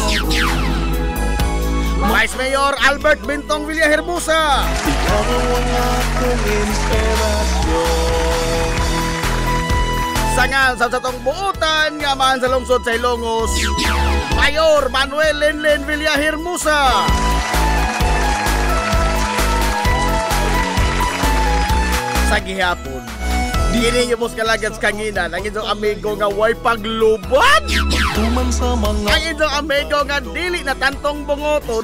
Vice Mayor Albert Bintong Villahermosa. ikaw ang akong inspirasyon. Sangan sa itong buutan, nga mahan sa lungsod sa Hilongos, Mayor Manuel Lenlen Villahermosa. Sa gihapon, dili niyo mos kalagat sa kanginan ang inyong amigo nga way paglubad. Tuman sa mga Ang inyong amigo nga dili na tantong bungoton.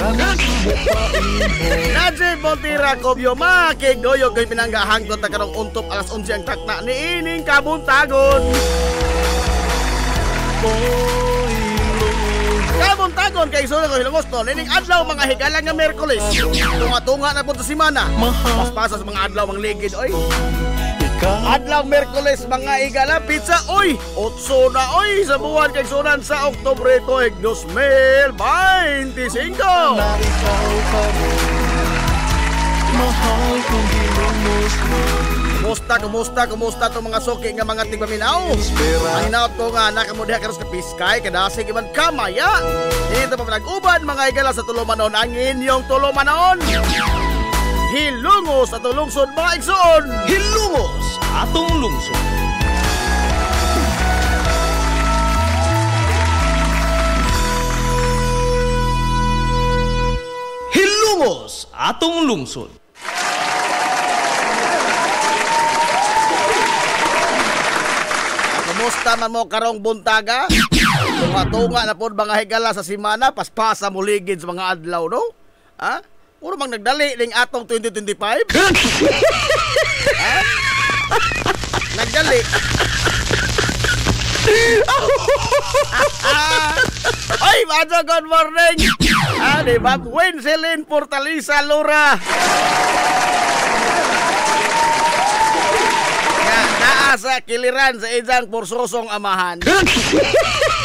Najib Montera Cubio, makigoyo ko'y pinanggahanggot na karong untop alas 11 ang takna ni ining kabuntagon. Kabuntagon kay Isola ko Hilongos no, nining adlaw mga higala nga Miyerkules. Tunga-tunga na po sa simana. Paspasa sa mga adlaw mga ligid, oy. Adlaw Miyerkules mga igala pizza oy 8 na oy sa buwan kay sunan sa Oktubre tuig 2025. na ikaw pa rin. Mahal kong Hilongos mo. Kumusta to mga suki nga mga tigpaminaw? Ang hinaot ko nga nakamudiha karos ka piskay kadasig man kamaya. Dito pa nag-uban mga igala sa Tulumanon ang inyong Tulumanon. Hilungos sa tulungsod mga igsoon. Hilungos atong lungsod. Hilungos atong lungsod. Kumusta man mo karong buntaga? Tunga-tunga na po mga higala sa simana, paspasa mo ligid sa mga adlaw, no? Ha? Puro bang nagdali ning atong 2025? Ha? Nagdali. Oy, Madjo, good morning! Di ba? Winselin Portalisa Lura. Naa sa kiliran sa ijang pursosong amahan.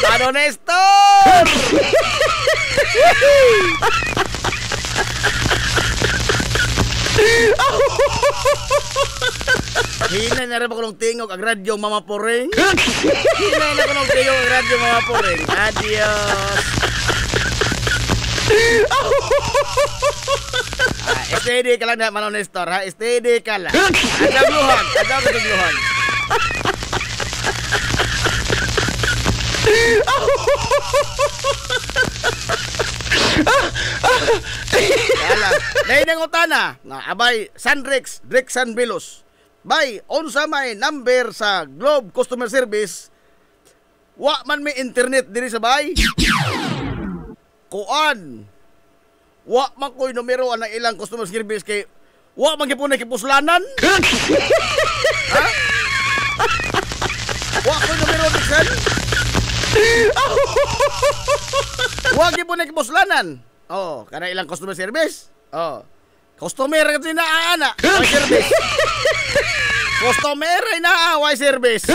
Ano Nestor? Hinay na rin ba ko ng tingog ang radyo Mama Poreng? Hinay na ko ng tingog ang radyo Mama Poreng. Adios. Steady ka lang na Manong Nestor, ha? Steady ka lang. Adagluhan. Kaya lang, dahil ng utana, abay, Sandrex, Drexan Bilos. Bay, unsa may number sa Globe Customer Service, wa man may internet diri sa bay. kuan. Wa man ko'y numero ang ilang customer service kay wa man gyapon kipuslanan. Ha? Wa ko'y numero Dixon. Wa gyapon kipuslanan. Oh, kana ilang customer service? Oh. Customer kasi na ana, way service. Customer ay na way service.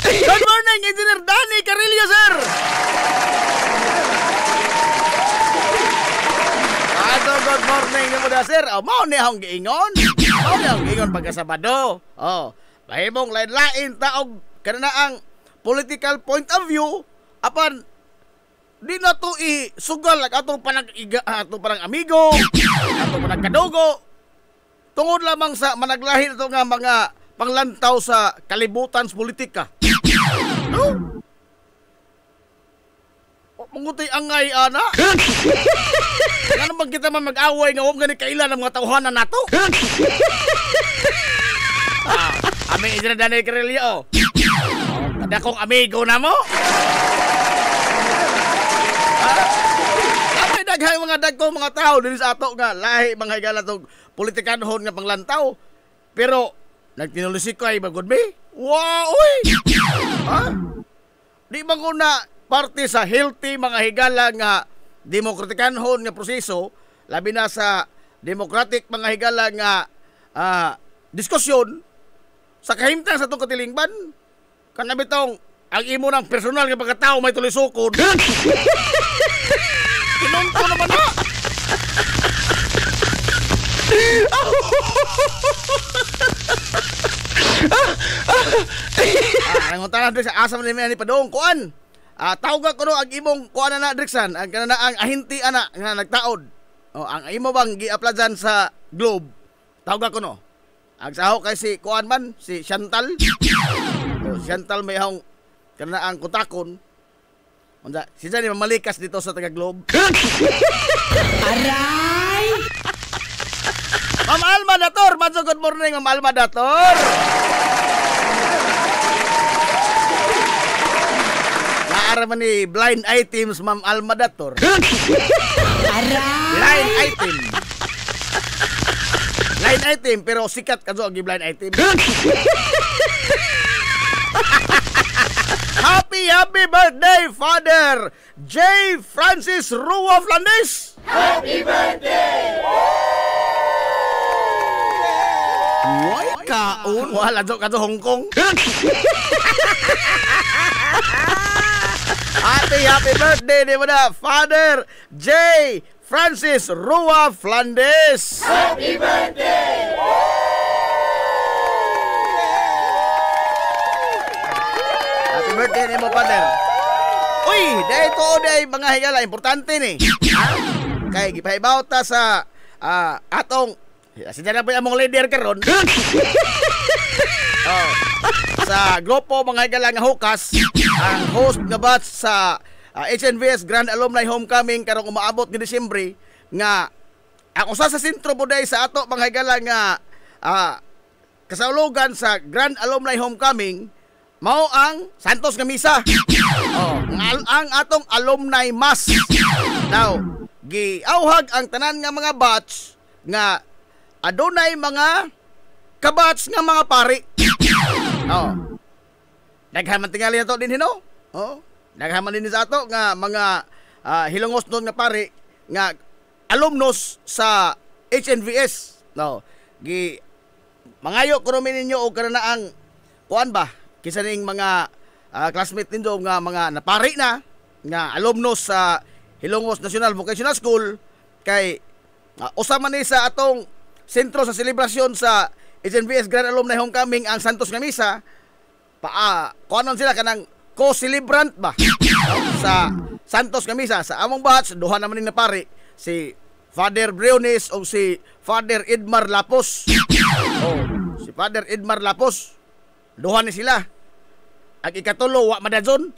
Good morning, Engineer Danny Carillo, sir. Good morning mo da, sir. Oh, mao ni akong giingon. Mao ni akong giingon pagka Sabado. Oh, mahimong lain-lain taog kana ang political point of view apan di na to isugal atong parang amigo, atong panagkadugo. Tungod lamang sa managlahi ito nga mga panglantaw sa kalibutan sa politika. No? Mangutoy angay, ana. Nga naman kita man mag-away nga huwag ganit kailan ang mga tauhanan nato. Aming Engineer Danny Carillo. Kada kong amigo na mo. Kami daghay mga dagkong mga tao din sa ato nga lahi mga higala itong politikanhon nga panglantaw. Pero nagtinulisik ko ay bagod me. Wow, uy! Ha? Di ba ko na parte sa healthy mga higala nga demokratikanhon nga proseso, labi na sa democratic mga higala nga diskusyon sa kahimtang sa itong katilingban. Kanabitong ang imo ng personal nga pagkatao may tulisukod. Kinunto naman na. Nanguntaran doon sa asam ni Mani Padong kuan. Tawag ko no ang imong kuan na Drixan, ang kana ang ahinti ana nga nagtaod. Ang imo bang gi-uploadan sa Globe. Tawag ko no. Ang saho kay si kuan man si Chantal. Chantal may hong kana ang kutakon. Unsa si ni mamalikas dito sa taga Globe. Aray! Ma'am Alma Dator, good morning Ma'am Alma Dator. Naaraman ni blind items Ma'am Alma Dator. Blind item. Blind item pero sikat kadto ang blind item. Happy birthday Father J. Francis Rua Flandes. Happy birthday. Why kaon wala do kadto Hong Kong. Happy birthday di ba Father J. Francis Rua Flandes. Happy birthday. Happy birthday ni mo Father. Uy, dahil ko day mga higala importante ni. Kay gipahibaw ta sa atong sige na po yung among leader karon. Sa grupo mga higala nga hukas, ang host nga batch sa HNVS Grand Alumni Homecoming karong umaabot ni Disyembre nga ang usa sa sentro buday sa ato mga higala nga kasaulugan sa Grand Alumni Homecoming mao ang Santos nga misa. Ang atong alumni mass. Now, giawhag ang tanan nga mga batch nga adunay mga kabatch nga mga pari. Daghaman tingali nato din hino. Daghaman din sa ato nga mga hilongos doon nga pari nga alumnos sa HNVS. Mangayo ko namin ninyo o kana ang kuan ba? Kisa ning mga classmate ninyo nga mga napari na nga alumnos sa Hilongos National Vocational School kay usama ni sa atong sentro sa selebrasyon sa HNVS Grand Alumni Homecoming ang Santos nga misa. Kuanon sila kanang co-celebrant ba sa Santos nga misa sa among batch duha naman ni napari si Father Briones o si Father Edmar Lapos. Si Father Edmar Lapos duha ni sila. Ang ikatulo wa madadson.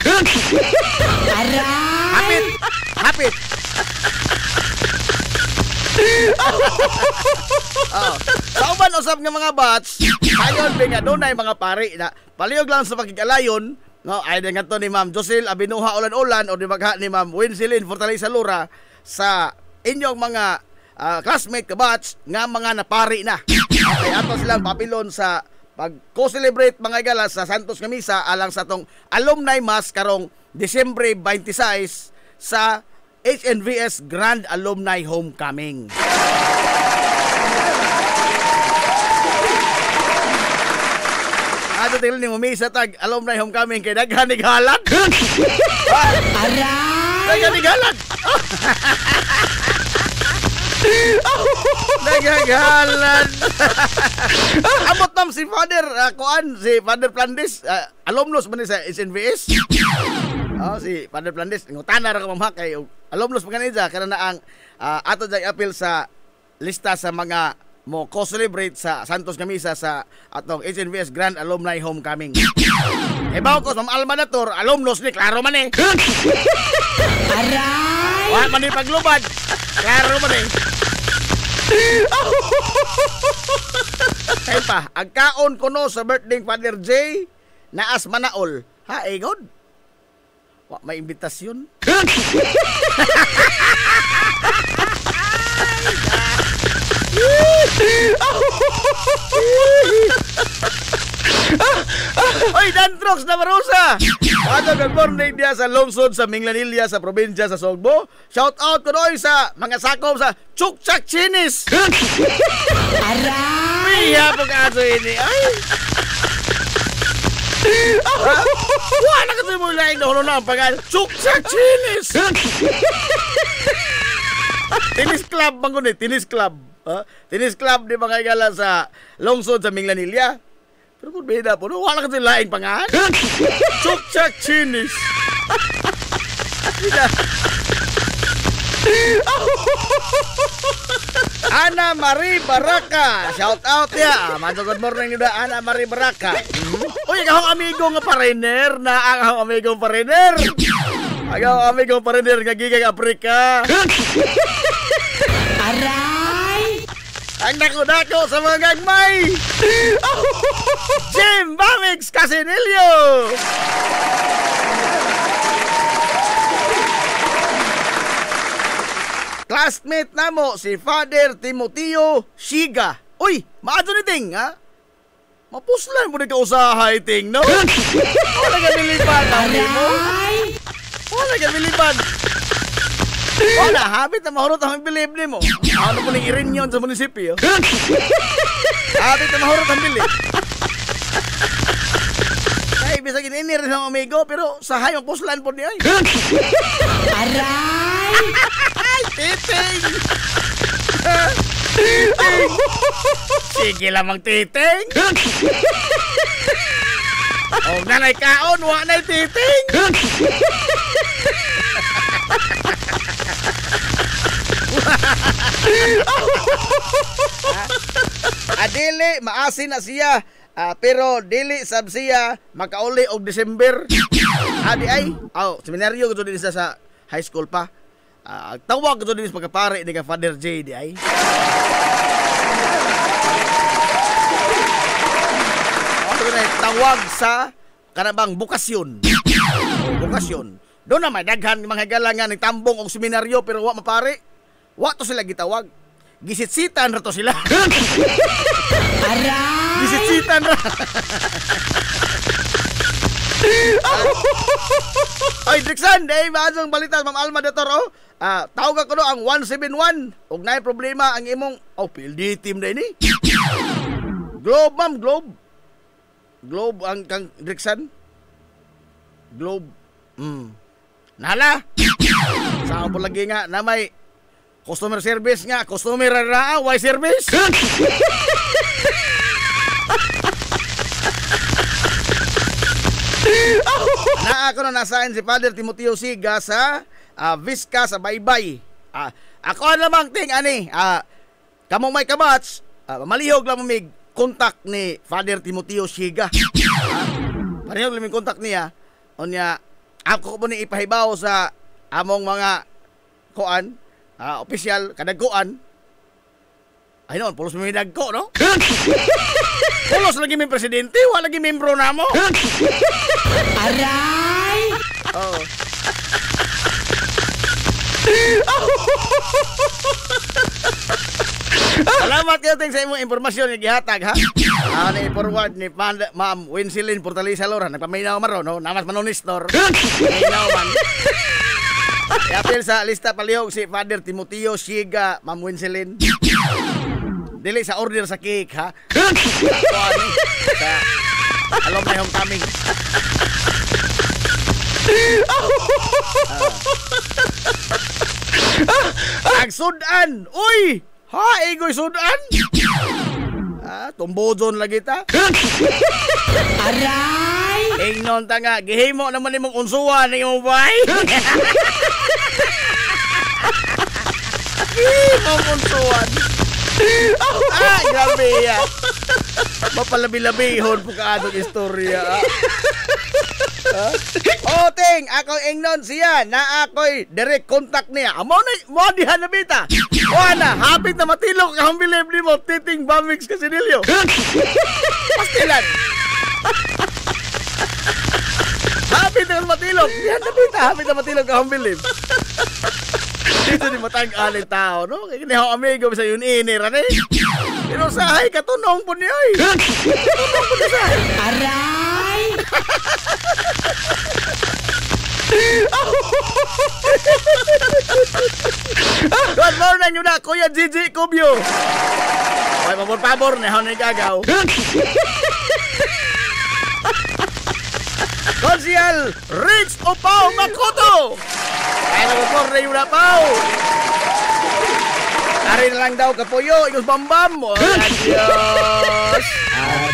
Sa uban usab nga mga bats, ayon ba nga doon ay mga pari na palihog lang sa pagkikalayon, no, ay nga to ni Ma'am Josil Abinuha Ulan-Ulan o di magha ni Ma'am Winsilin Fortaleza Lura sa inyong mga classmate ka bats nga mga napari na. Okay, ato silang papilon sa pag-co-celebrate mga igala sa Santos nga Misa alang sa tong alumni mass karong Disyembre 26 sa HNVS Grand Alumni Homecoming. Ato tingnan ni mo misa tag alumni homecoming kay daghan ni galag. Daghan ni galag. Nagagalan. Amot nam si Father si Father Plandes, alumnus man ni sa SNVS. Si Father Plandes ngutana ra ka mamha kay alumnus man kanisa kana na ang ato jay appeal sa lista sa mga mo co-celebrate sa Santos nga Misa sa atong HNVS Grand Alumni Homecoming. Ibaw ko sa alma mater, alumnus ni klaro man eh. Aray! Wa man ni paglubad. Klaro man eh. Kaya pa, ang kaon ko no sa birthday Father J, naas manaol. Ha, God? Wa may imbitasyon. Oy, Dantrox na Marusa! Good morning dia sa lungsod sa Minglanilla sa probinsya sa Sogbo. Shout out ko doy sa mga sakop sa Chukchak Chinis. Aray! Miya po kaso ini. Ay! Wala ka mo lain na ang pangalan. Chukchak Chinis! Tennis club bang ko ni? Tennis club. Tennis club di mga igala sa lungsod sa Minglanilla. Pero kung beda po, wala ka sila laing pangalan. Chukchak Chinis. Ana Marie Baraka. Shout out ya. Good morning nila Ana Marie Baraka. Uy, akong amigo nga pariner. Akong amigo pariner. Akong amigo pariner nga gigay Afrika. Aray! Ang dako-dako sa mga gagmay! Jim Bamix Casinillo! Classmate na mo si Father Timoteo Shiga. Uy, maadto ni Ting, ha? Mapuslan mo na kausahay, Ting, no? Wala ka nilipan, dami mo? Wala ka nilipan. Wala, habit na mahurot ang bilib ni mo. Ano po nang irin yun sa munisipyo? Habit na mahurot ang bilib. Ay, bisa ginini rin ang amigo, pero sa hayong puslan po niya. Aray! Titing! Titing! Sige lamang titing! O nanay kaon, wanay titing! Adili maasin na siya, pero dili sab siya makauli og December. Adi ay seminaryo ko din sa high school pa. Tawag ko din sa pagkapare ni Father J di ay. Tawag sa kanabang bukasyon. Bukasyon. Doon na may daghan mga galangan ng tambong og seminaryo pero wa mapare. Wa to sila gitawag. Gisitsitan ra to sila. Aray! Gisitsitan ra. Ay, Dixon, maasang balita Ma'am Alma Datoro. Tawag ko no ang 171. Og naay problema ang imong PLD team na ini. Globe, ma'am, Globe. Globe ang kang Dixon. Globe. Nala. Sa po lagi nga na may customer service nga, customer ra why service? Ako na nasain si Father Timoteo Siga sa Vizca sa Baybay. Ako namang ting ani, kamong may kabats, malihog lang mamig kontak ni Father Timoteo Siga. Parehog lang may kontak niya. Onya ako po ni ipahibaw sa among mga kuan, opisyal kadagkuan Ay noon, pulos may dagko, no? Pulos lagi may presidente, wala lagi membro na mo. Aray! Oh. Salamat kayo ting sa imong impormasyon ni gihatag ha. Na-forward ni Ma'am Winsilin Portalisa Lora. Nagpaminaw man ro, no? Namas manonistor. Paminaw man. I-appeal sa lista palihog si Father Timoteo Siega, Ma'am Winsilin. Dili sa order sa cake ha. Sa alumni homecoming. Ang sudan! Uy! Ha? Ego'y sudan? Tumbodon lagi ta. Aray! Ingnon ta nga, gihimo naman imong unsuan ng iyong bay. Gihimong unsuan. Grabe ya. Mapalabi-labihon po ka atong istorya. Ting, ako ingnon siya na ako'y direct contact niya. Amo na, mo dihan na bita. Wala, hapit na matilok ang bilib ni mo, titing bamix kasinilyo. Pastilan. Hapit na matilok, dihan na bita, hapit na matilok ang bilib. Dito ni matag-alin tao, no? Kaya kinihaw amigo sa yun iniran eh. Pero sahay, katunong po niya eh. Katunong po niya sahay. Aray! Good morning yun na, Kuya Gigi Cubio. Okay, pabor-pabor na hon gagaw. Konsyal Rich Opao Makoto. Kaya nag-report na yun na, Pao. Ari na lang daw kapuyo, ikos bambam. Adios.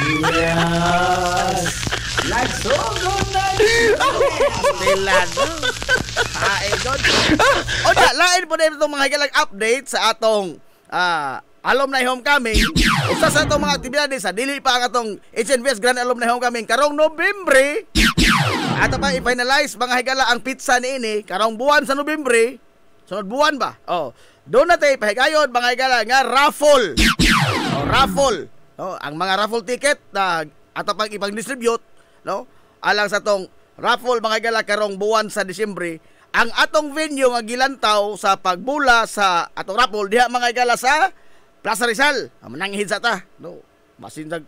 Adios! Nagsugod na Tilan. Haegon. O na, lain po na itong mga higalang update sa atong alumni homecoming. Usa sa itong mga aktibidades sa dili pa ang atong HNVS Grand Alumni Homecoming karong Nobyembre. Ato pa i-finalize mga higala ang pizza ni ini karong buwan sa Nobyembre. Sunod buwan ba? Oh. Doon na tayo pahigayon mga higala nga raffle. Raffle. Ang mga raffle ticket na ato pang ipang-distribute, no? Alang sa tong raffle mga higala karong buwan sa Disyembre. Ang atong venue nga gilantaw sa pagbula sa atong raffle diha mga higala sa Plaza Rizal. Mananghid sa ta, no? Basin nag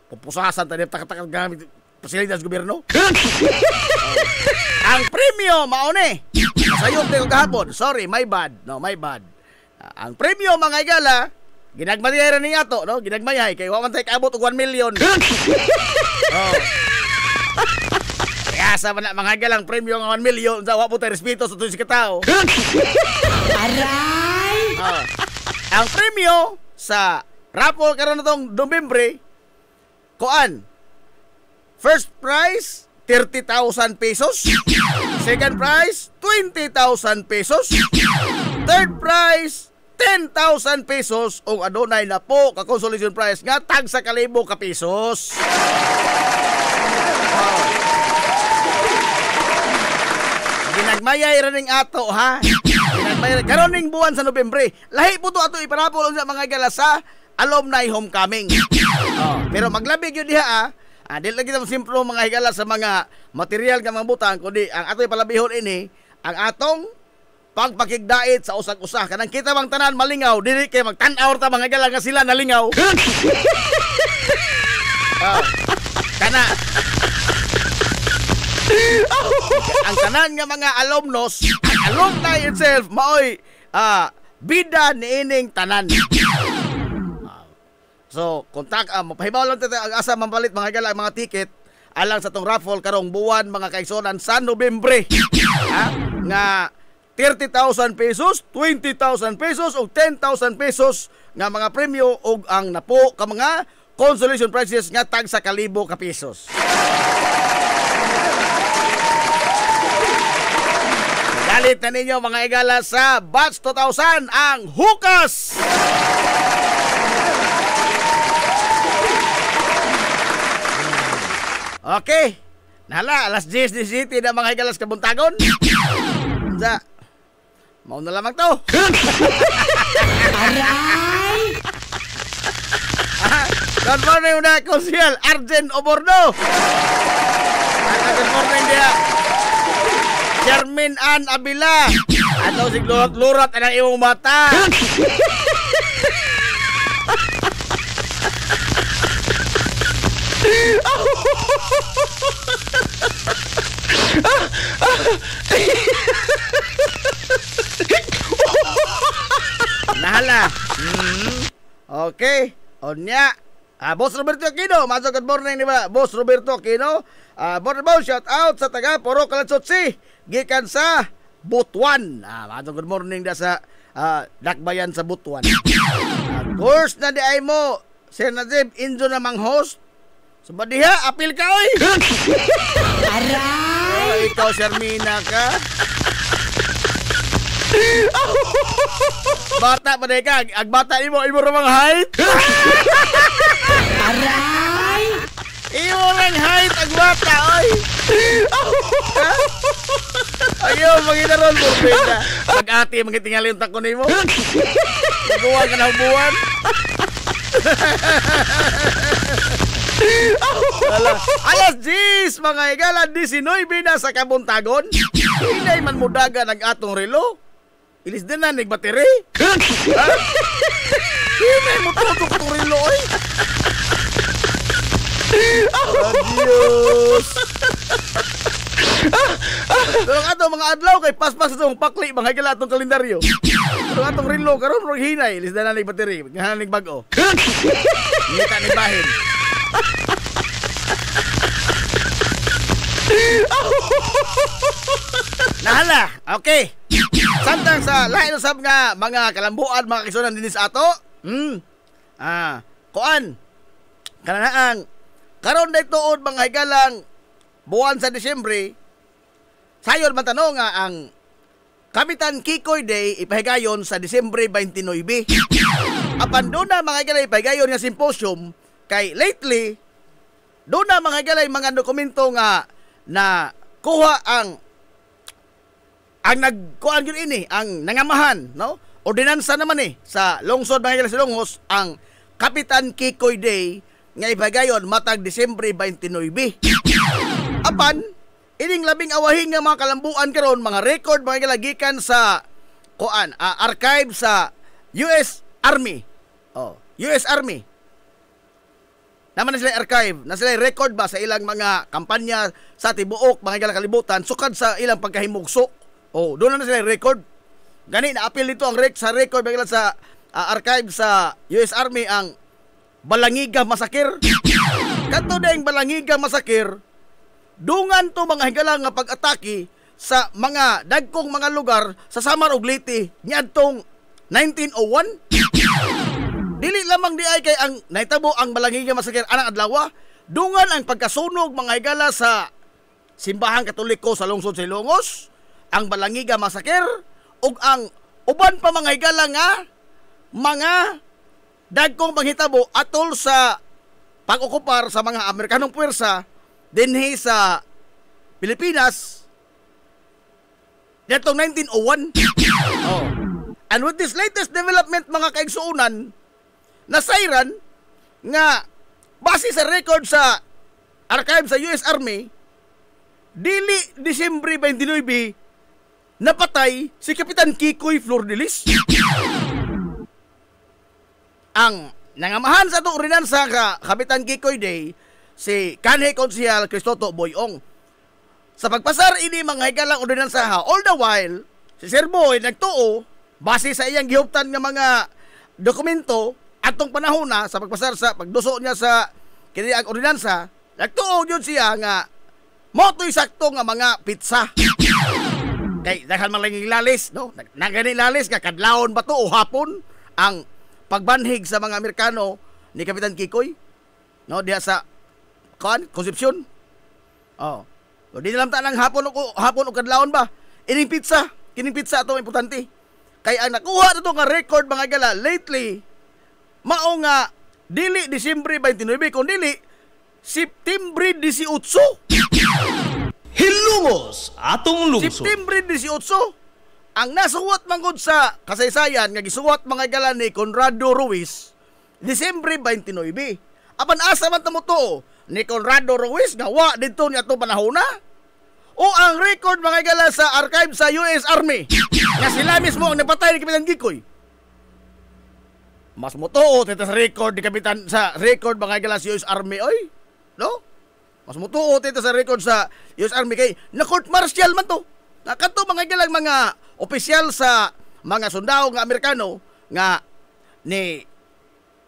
pupusasan ta tak gamit pasilidad sa gobyerno. Ang premyo maone. Masayop ko kahapon. Sorry, my bad. No, my bad. Ang premyo mga higala ginagmayay ra ni ato, no? Ginagmayay kay wa man tay kaabot og 1 million. Kaya sa mga higala ang premyo nga 1 million sa wa po tay respeto sa tuloy sa katao. Aray! Ang premyo sa raffle karon natong Nobyembre kuan. First prize 30,000 pesos. Second prize 20,000 pesos. Third prize 10,000 pesos o adunay na po ka consolation prize nga tag sa kalibo ka pesos. Ginagmayay ra ning ato ha. Ginagmayay karon ning buwan sa Nobyembre. Lahi po to ato iparapol sa mga gala sa alumni homecoming. Pero maglabig yun diha dili lagi ta simplo mga higala sa mga material nga mga butang kundi ang ato ipalabihon ini ang atong pagpakigdait sa usag-usa kanang kita bang tanan malingaw dili kay magtan-aw ta mga higala nga sila nalingaw. Kana ang tanan nga mga alumnos, ang alumni itself maoy bida niining tanan. So, kontak mapahibaw lang tayo ang asa mampalit mga higala mga ticket alang sa tong raffle karong buwan mga kaigsonan sa Nobyembre. Nga 30,000 pesos, 20,000 pesos o 10,000 pesos nga mga premyo o ang napo ka mga consolation prizes nga tag sa kalibo ka pesos. Galit na ninyo mga higala sa Batch 2000 ang Hukas! Okay. Nala, alas 10:17 na mga higalas kabuntagon. Sa mauna lamang to. Aray! Good morning na Konsyal Arjen Oborno. Good morning dia. Jermin Ann Abila. Ato si lurat ang iyong mata. Nahala. Okay. Onya. Boss Roberto Aquino, masuk good morning di ba? Boss Roberto Aquino. Borneo shout out sa taga Puro Kalatsotsi. Gikan sa Butuan. Masuk good morning da sa Dakbayan sa Butuan. Course na di ay mo. Sir Najib, injo namang host. Subadiha, apil ka oy. Aray! Ikaw, Shermina ka. Bata pa ka. Ang bata imo ramang height. Aray! Imo ramang height ang bata oy. Ayaw, maginaron mo ka. Pag-ati, magitingali yung takon mo. Magawa ka na buwan. Alas 10 mga higala 19 na sa Kabuntagon. Hinay man mudaga ng atong relo. Ilis din na nagbateri. Hinay mo tutok itong relo oy. Adios. Tulong ato mga adlaw kay paspas itong pakli mga higala atong kalendaryo. Tulong atong relo karon rog hinay. Ilis din na nagbateri. Ngahan nagbago. Ngita ni bahin. Nahala, okay. Samtang sa lain usab nga mga kalambuan, mga kisunan din sa ato. Kuan. Kananaang karon day tuod mga higalang buwan sa Disyembre. Sayon man tanong nga ang Kapitan Kikoy Day ipahigayon sa Disyembre 29. Apan doon na mga higalang ipahigayon nga simposium kay lately doon na mga higalay mga dokumento nga na kuha ang nagkuan yun ini ang nangamahan no ordinansa naman sa lungsod mga higalay sa Lungos ang Kapitan Kikoy Day nga ipahigayon matag Disyembre 29. Apan ining labing awahin nga mga kalambuan karon mga record mga higalay gikan sa kuan archive sa US Army. US Army. Naman na sila archive, na sila record ba sa ilang mga kampanya sa tibuok, mga ilang kalibutan, sukad sa ilang pagkahimugso. Doon na sila record. Gani, na-appeal dito ang sa record, mga sa archive sa US Army, ang Balangiga Massacre. Kanto na yung Balangiga Massacre, dungan to mga higalang nga pag-atake sa mga dagkong mga lugar sa Samar ug Leyte, niadtong 1901. Dili lamang di ay kay ang naitabo ang Balangiga Massacre anang adlaw, dungan ang pagkasunog mga higala sa simbahang Katoliko sa lungsod sa Ilongos, ang Balangiga Massacre ug ang uban pa mga higala nga mga dagkong panghitabo atol sa pag-okupar sa mga Amerikanong puwersa dinhi sa Pilipinas nitong 1901. And with this latest development mga kaigsuunan, nasayran nga base sa record sa archive sa US Army, dili Disyembre 29 napatay si Kapitan Kikoy Flordelis. Ang nangamahan sa itong ordinansa ka Kapitan Kikoy Day si kanhi Konsyal Cristoto Boyong. Sa pagpasar ini mga higalang ordinansa all the while si Sir Boy nagtuo base sa iyang gihuptan nga mga dokumento atong panahon na sa pagpasar sa pagduso niya sa kini ang ordinansa, nagtuo yun siya nga moto'y sakto nga mga pizza. Kay dahil malanging lalis, no? Nagani lalis nga kadlawon ba to o hapon ang pagbanhig sa mga Amerikano ni Kapitan Kikoy, no? Diya sa Concepcion. Di na lang tanang hapon o kadlawon ba? Kining pizza ato importante. Kay ang nakuha na to nga record mga gala lately mao nga dili Disyembre 29 kung dili Septembre 18. Hilumos atong lungsod. Septembre 18 ang nasuwat mangod sa kasaysayan nga gisuwat mga gala ni Conrado Ruiz Disyembre 29. Apan asa man tamo to ni Conrado Ruiz nga wa dito niya to panahona? O ang record mga igala sa archive sa US Army nga sila mismo ang napatay ni Kapitan Kikoy. Mas mutuo ito sa record ni Kapitan sa record mga igala sa US Army oy. No? Mas mutuo ito sa record sa US Army kay na court martial man to. Nakato mga igala mga opisyal sa mga sundao nga Amerikano nga ni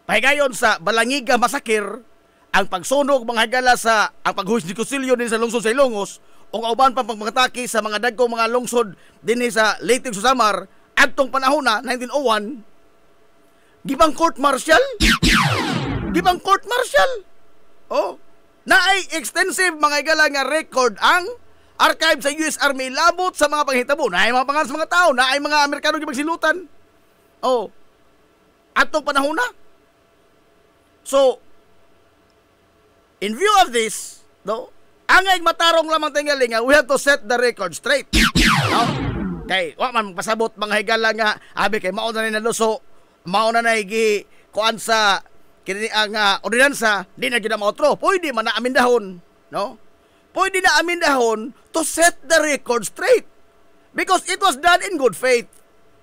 pahigayon sa Balangiga Massacre ang pagsunog mga higala sa ang paghuhis ni Cusillo din sa lungsod sa Ilongos o kauban pa pagpatake sa mga dagkong mga lungsod din sa Leyte Samar adtong panahon na 1901 gibang court martial oh naay extensive mga higala nga record ang archive sa US Army labot sa mga panghitabo naay mga pangalan sa mga tao naay mga Amerikano gibang silutan oh adtong panahon na. So in view of this, no, angay matarong lamang tingali nga we have to set the record straight. No? Kay wa man pasabot mga higala nga abi kay mao na ni naluso, mao na gi kuan sa kini ang ordinansa, di na gyud maotro. Pwede man na amindahon, no? Pwede na amindahon to set the record straight. Because it was done in good faith.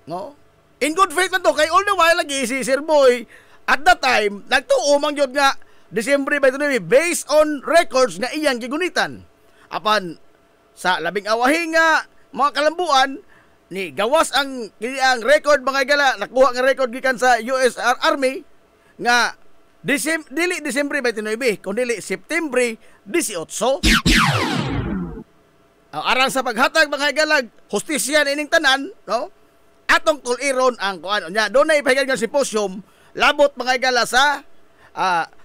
No? In good faith man to kay all the while lagi si Sir Boy at that time nagtuo man gyud nga Disyembre 29 based on records nga iyang gigunitan. Apan sa labing awahi nga mga kalambuan ni gawas ang record mga igala nakuha nga record gikan sa US Army nga dili Disyembre 29 kundi September 18. Arang sa paghatag mga igalag hustisya ining tanan, no? Atong tuliron ang kuan nya dunay pahigan nga symposium labot mga igala sa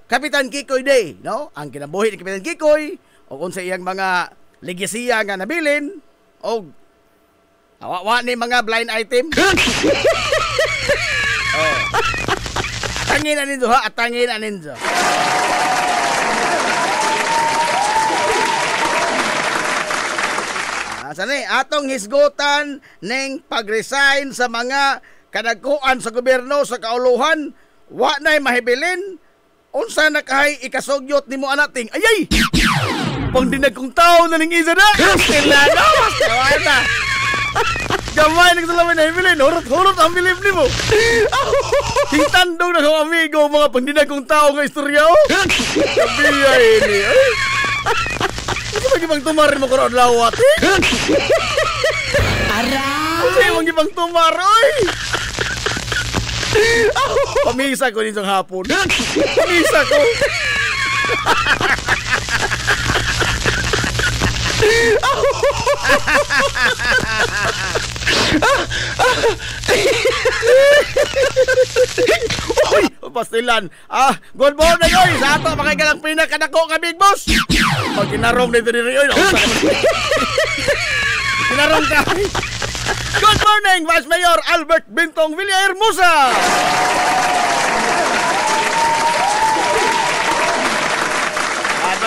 Kapitan Kikoy Day, no? Ang kinabuhi ni Kapitan Kikoy o kung sa iyang mga legasiya nga nabilin o awa ni mga blind item. Oh. Atangin anin ha, atangin anin so. Sani atong hisgutan ning pag-resign sa mga kadagkuan sa gobyerno sa kauluhan wa nay mahibilin. Unsa na kahay ikasugyot nimo anating ayay pangdinag kong tao na ning isa na sila no wala gamay nagsalamin na bilin hurot ang bilib nimo hintandong na kong amigo mga pangdinag kong tao nga istorya kabiyay ini ano ba gibang tumarin mo karon lawat aray ano gibang tumar oy pamisa ko nitong hapon. Pamisa ko. Uy, pastilan. Good morning, oy. Sa ato makikalang pinakadako ka, Big Boss. Pag kinarong dito rin, oy. Kinarong ka. Good morning, Vice Mayor Albert Bintong Villahermosa.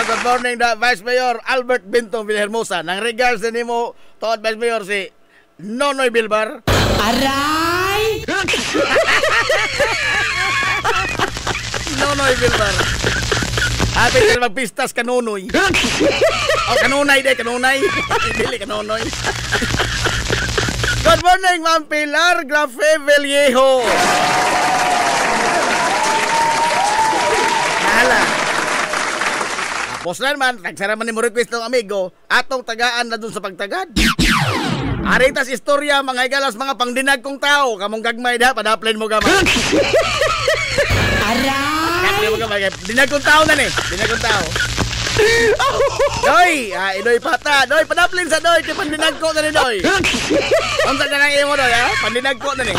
Good morning, Vice Mayor Albert Bintong Villahermosa. Nang regards din mo, tood Vice Mayor si Nonoy Bilbar. Aray! Nonoy Bilbar. Happy ka magpistas kanunoy. O kanunay de, kanunay. Dili kanunoy. Good morning, Ma'am Pilar Grafe Vallejo. Hala. Tapos na naman, nagsara man ni mo request ng amigo, atong tagaan na dun sa pagtagad. Aritas istorya, mga igalas, mga pangdinag kong tao. Kamong gagmay da, padaplin mo gamay. Aray! Dinag kong tao na ni. Dinag kong tao. Doy, Doy pata. Doy, padaplin sa Doy. Kaya pandinag ko na ni Doy. Ang sa kanang imo Doy, ha? Pandinag ko na ni.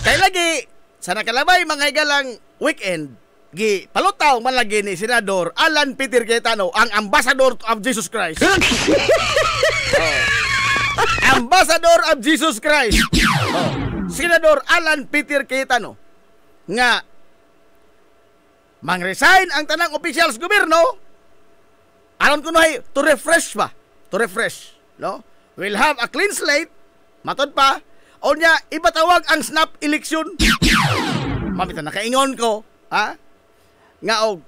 Kaya lagi, sa nakalabay mga higalang weekend, gi palutaw man lagi ni Senador Alan Peter Cayetano, ang Ambassador of Jesus Christ. Ambassador of Jesus Christ. Senador Alan Peter Cayetano nga mang-resign ang tanang opisyal sa gobyerno aron kuno to refresh ba? To refresh, no? We'll have a clean slate, matod pa, O niya, ipatawag ang snap election. Mamita, nakaingon ko, ha? Nga og,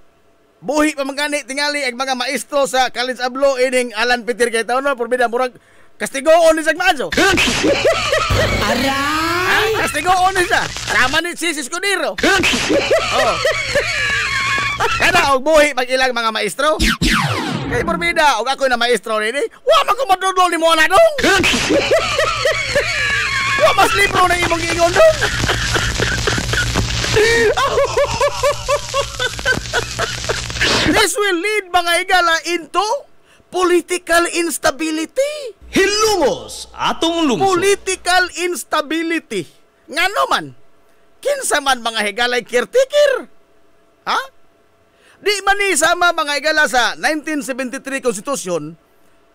buhi pa magani tingali ang mga maestro sa College of Law ining Alan Peter kay taon no, porbida, murag, kastigoon ni Sagmaso. Aray! Kastigoon ni siya. Sama ni si Escudero. Oh. Kada og buhi pag ilang mga maestro. Kay porbida, og ako na maestro rin wa man ko madudol ni mo na dong. Wa mas libro na imong giingon dong. This will lead mga higala into political instability. Hilumos atong lungsod. Political instability. Ngano man? Kinsa man mga higalay caretaker? Ha? Di man ni sama mga higala sa 1973 Constitution,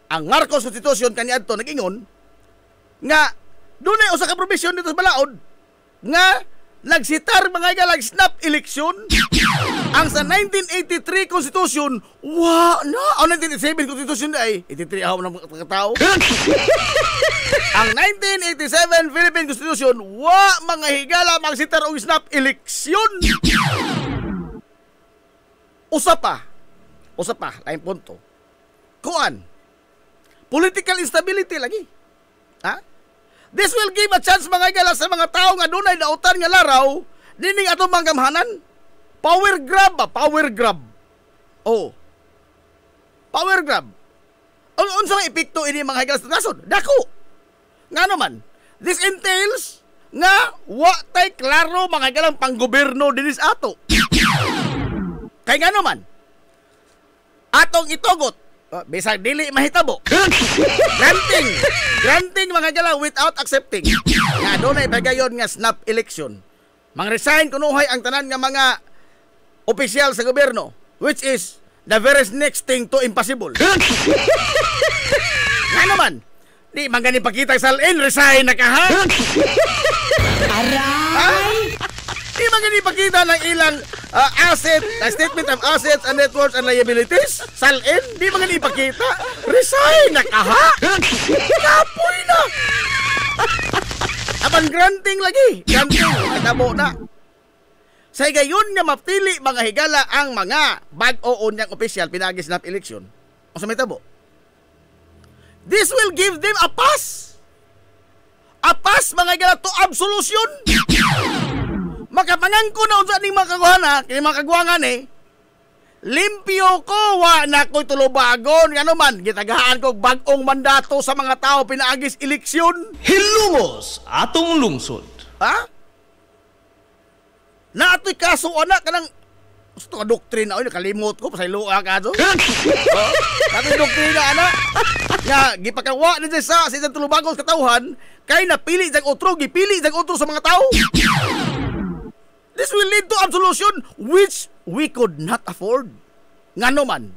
ang Marcos Constitution kaniadto nag-ingon nga dunay usa ka provision dito sa balaod nga nagsitar mga higala snap election. Ang sa 1983 Constitution, ang 1987 Constitution ay 83 ako ng pagkatao. Ang 1987 Philippine Constitution, mga higala magsitar og snap election. Usa pa, lain punto. Kuan, political instability lagi. Ha? This will give a chance mga higala sa mga tao nga dunay nautan nga laraw dining atong manggamhanan. Power grab ba? Power grab. Oh. Power grab. Unsa may epekto ini mga higala sa nasod? Dako. Nga naman, this entails nga wa tay klaro mga higalang panggoberno dinis ato. Kay nga naman, atong itugot, bisag dili mahitabo. Granting mga higala without accepting. Nga dunay pagayon nga snap election. Mang-resign kunuhay ang tanan nga mga opisyal sa gobyerno, which is the very next thing to impossible. Nga naman, di magani pakita salin, resign na ka ha? Aray! Di magani pakita ng ilang statement of assets and net worth and liabilities, salin, di magani pakita, resign na ka ha? Kapoy na! Abang granting lagi, katabo na. Sa gayon nga mapili mga higala ang mga bag-o unyang opisyal pinagi snap election. O sa may tabo. This will give them a pass. A pass mga higala to absolution. Makapangangko na unsa ning mga kaguhana, kini mga kaguhangan limpyo ko, wa na ko'y tulubagon. Ano man, gitagaan ko bag-ong mandato sa mga tao pinaagis eleksyon. Hilumos atong lungsod. Ha? Na ato'y kaso, anak, kanang gusto ka doktrina, nakalimot ko, pasayloa ka ito. Nato'y doktrina, anak, nga, gipakawa na sa isang tulubagos katauhan, kay napili isang otro, gipili isang otro sa mga tao. This will lead to absolution, which we could not afford. Nga naman,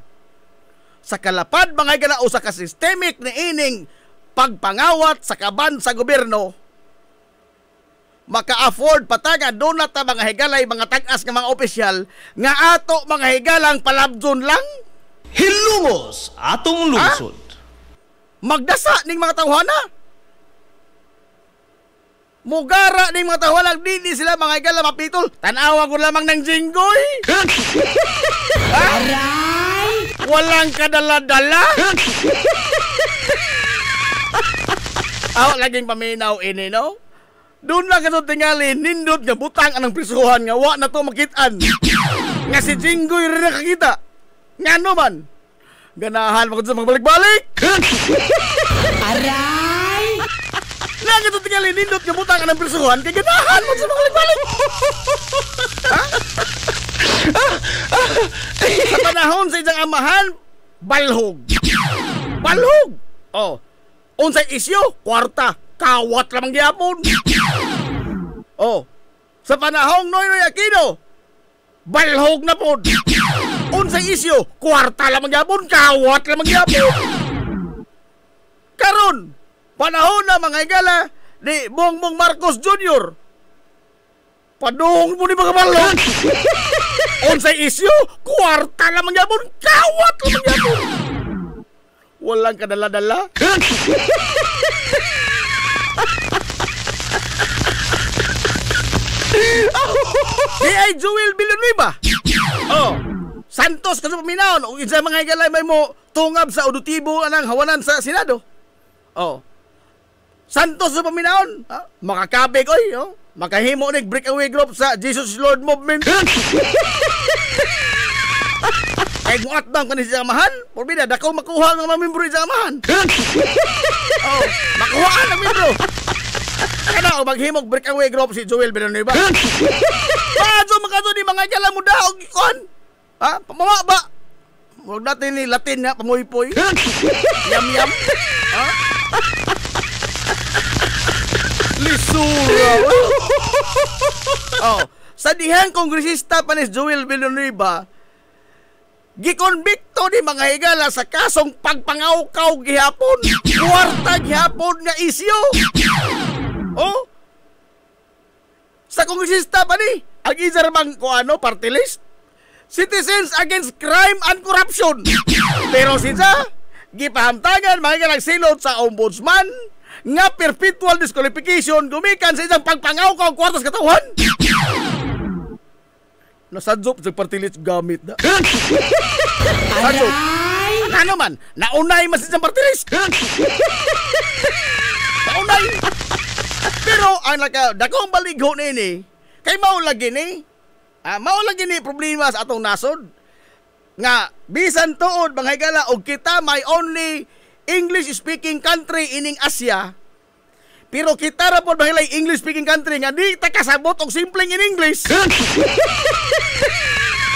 sa kalapad mga higala o sa kasystemik na ining pagpangawat sa kaban sa gobyerno, maka-afford pataga doon na ta mga higalay, mga tag-as ng mga opisyal, nga ato mga higalang palabdon lang. Hilumos atong lungsod. Magdasa ning mga tawhana. Mugara ning mga tawhana, di sila mga higala mapitol. Tanawa ko lamang ng jinggoy. Aray! Walang kadala-dala. Laging paminaw ini, no? Doon lang ka tingali, nindot nga butang anang prisuhan nga wa na to makitaan. Nga si Jinggoy rin nakakita. Nga naman, ganahan mo sa mga balik-balik. Aray! Lang ka tingali, nindot nga butang anang prisuhan, kaya ganahan mo sa mga balik-balik. Sa panahon sa isang amahan, balhog. Balhog! Oh, unsay isyo, kwarta. Kawat lamang gyapon. Oh, sa panahong Noynoy Aquino, balhog na pod. Unsay isyo, kwarta lamang gyapon, kawat lamang gyapon. Karon, panahon na mga higala ni Bongbong Marcos Jr. Padung mo ni mga balhog. Unsay isyo, kwarta lamang gyapon, kawat lamang gyapon. Walang kadala-dala. Di ay Joel Villanueva. Oh, Santos kasi paminaon. O isa mga higalay may mo tungab sa auditibo anang hawanan sa Senado. Oh, Santos sa paminaon. Makakabig, oy. Oh. Makahimo nig breakaway group sa Jesus Lord Movement. Ay muat bang kanis sa amahan? Porbida, dako makuha ng mga membro sa amahan. Oh, makuha ang membro. Kana o maghimog breakaway group si Joel Villanueva. Paano makato ni mga gala mo daw ikon? Ha? Pamama ba? Huwag natin ni Latin na pamuy-puy. Yam-yam. Ha? Lisura. Oh, sa dihang kongresista pa ni Joel Villanueva, gikonbikto ni mga higala sa kasong pagpangaw-kaw gihapon. Kuwarta gihapon nga isyo. Oh, sa kongresista pa ni, ang isarmang ko party list, Citizens Against Crime and Corruption. Pero siya, gipahamtagan mga higala silot sa ombudsman nga perpetual disqualification gumikan sa isang pagpangaw-kaw kwartas katawan. Nasadzop sa party list gamit na. Sadzop. Nga naman, naunay mas isang party list. Naunay. Pero ang dakong baligho na ini, kay maulagi ni, maulagi ni problema sa atong nasod. Nga, bisan tuod, mga higala, og kita may only English-speaking country ining Asia, pero kita ra po bahilay English-speaking country nga di ta kasabot og simpleng in English.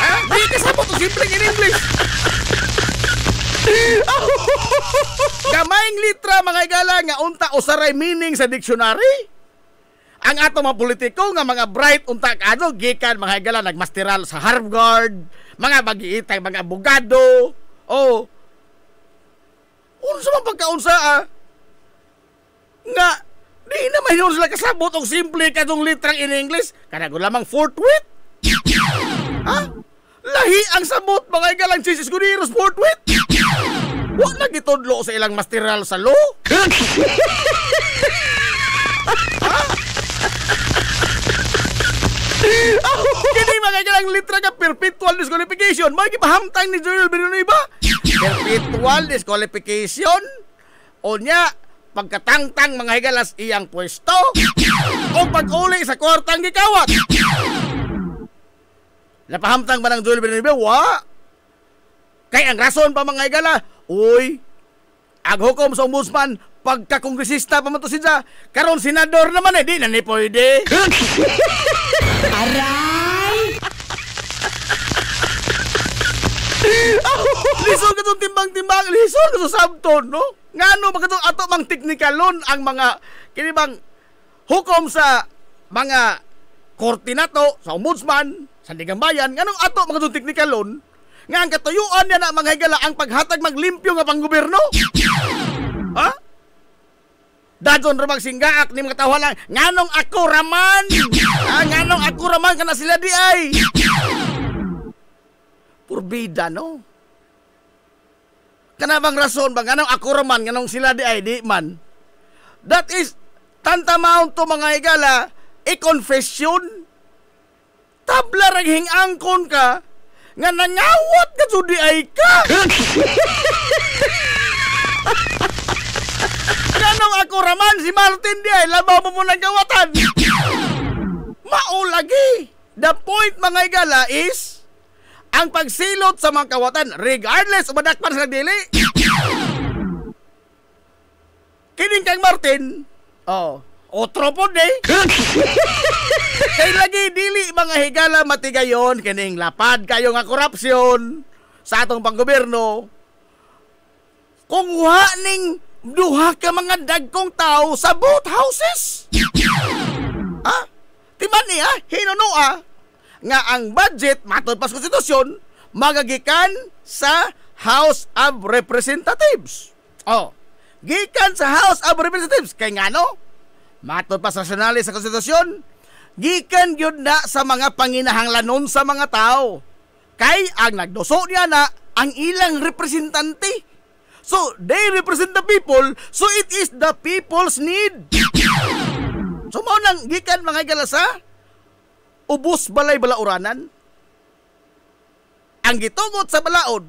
Di kasabot og simpleng in English. Gamayng litra mga higala nga unta usaray meaning sa dictionary. Ang ato mga politiko nga mga bright unta kaado gikan mga higala nagmasteral sa Harvard, mga magiitay mga abogado. Oh, unsa man pagkaunsa nga di na mahinon sila kasabot og simple kadong litrang in English kanago lamang forthwith. Lahi ang sabot mga igalang Jesus Gudiros forthwith. Wa na gitudlo sa ilang masteral sa law. Kini mga igalang litra ka perpetual disqualification. Magipahamtang ni Joel Villanueva. Perpetual disqualification o niya pagkatangtang mga higalas iyang pwesto o pag-uli sa kwartang gikawat. Napahamtang ba ng Joel Villanueva? Wa. Kay ang rason pa mga higala, uy, ang hukom sa ombudsman pagkakongresista pa man to siya, karon senador naman di na ni pwede. Aray! Lisod ka itong timbang-timbang, lisod ka itong sabton, no? Nga no, magkatong ato mang teknikalon ang mga, kinibang hukom sa mga korte nato, sa ombudsman, sa Digambayan, nga nung ato magkatong teknikalon, nga ang katuyuan niya na mga higala ang paghatag maglimpyo nga panggoberno. Ha? Dadon ra magsinggaak ni mga tawhan lang, nganong ako raman. Nganong ako raman kana sila di ay. Purbida no. Kana bang rason bang nganong ako raman nganong sila di ay di man. That is tantamount to mga higala confession. Tabla rag hingangkon ka nga nangawat ka jud di ay ka. Ganong ako raman si Martin di ay labaw mo ng gawatan. Maulagi. The point mga higala is ang pagsilot sa mga kawatan regardless o madakpan sa dili. Kining kang Martin, otro po de. Kay lagi dili mga higala matigayon kining lapad kayo nga korupsyon sa atong panggoberno. Kung ning duha ka mga dagkong tao sa both houses. Timan niya, hinunua nga ang budget matod pa sa konstitusyon magagikan sa House of Representatives. Gikan sa House of Representatives kay ngano? Matod pa sa rasyonale sa konstitusyon, gikan gyud na sa mga panginahanglanon sa mga tao. Kay ang nagduso niya na ang ilang representante. So, they represent the people, so it is the people's need. So, maunang gikan mga galasa, ubos balay balauranan. Ang gitugot sa balaod,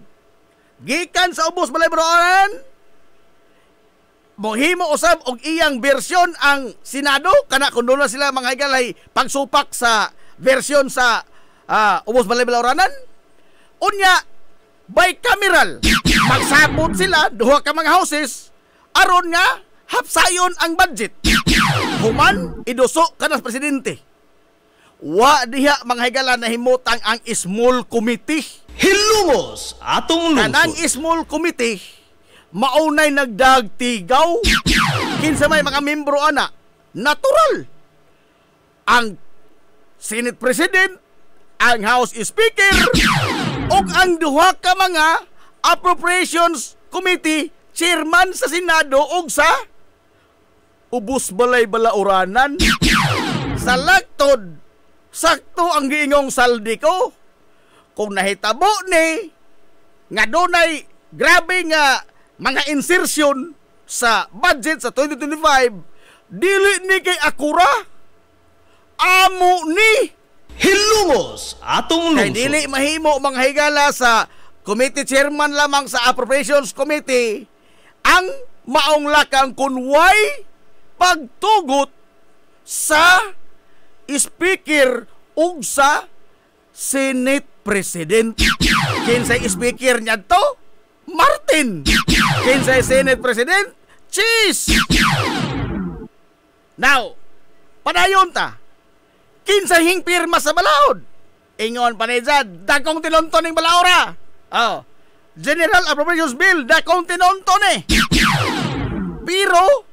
gikan sa ubos balay balauranan, mohimo usab og iyang bersyon ang Senado kana kun doon na sila mga higalay pagsupak sa bersyon sa ubos balay balauranan. Unya bicameral magsabot sila duha ka mga houses aron nga hapsayon ang budget. Human idusok kana sa presidente. Wa diha mga higala na himutang ang small committee. Hilumos atong Kanang lungsod. small committee maunay nagdagtigaw. Kinsa may mga membro ana, natural. Ang Senate President, ang House Speaker, ug ang duha ka mga Appropriations Committee Chairman sa Senado ug sa ubos balay balauranan. Sa lagtod, sakto ang giingong saldi ko. Kung nahitabo ni nga dunay grabe nga mga insertion sa budget sa 2025, dili ni kay akura, amo ni Hilumos atong kay lungsod. dili mahimo mga higala sa committee chairman lamang sa Appropriations Committee ang maong lakang kunway pagtugot sa speaker ug sa Senate President. Kinsay speaker niya to? Martin. Kinsay Senate President? Cheese. Now, padayon ta. Kinsay hing pirma sa balaod? Ingon pa ni Jad, dakong tinonton ng balaora. Oh, General Appropriations Bill, dakong tinonton eh. Pero,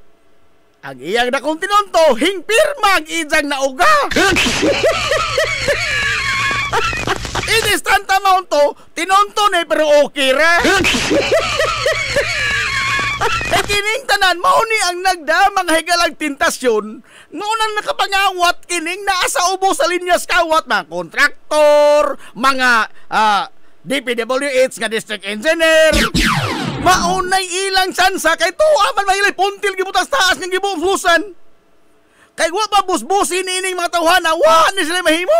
ang iyang dakong tinonto, hing pirma ang ijang nauga. It is tantamount to, tinonton eh, pero okay ra. Eh kining tanan, mauni ang nagdamang higalang tintasyon, ngunang nakapangawat kining naasa ubo sa linyas kawat, mga kontraktor, mga DPWH nga district engineer. Maunay ilang sansa kay tuwa man mahilay puntil gibutas taas ng gibubusan. Kay wa ba busbusin ining mga tawhana, wa ni sila mahimo.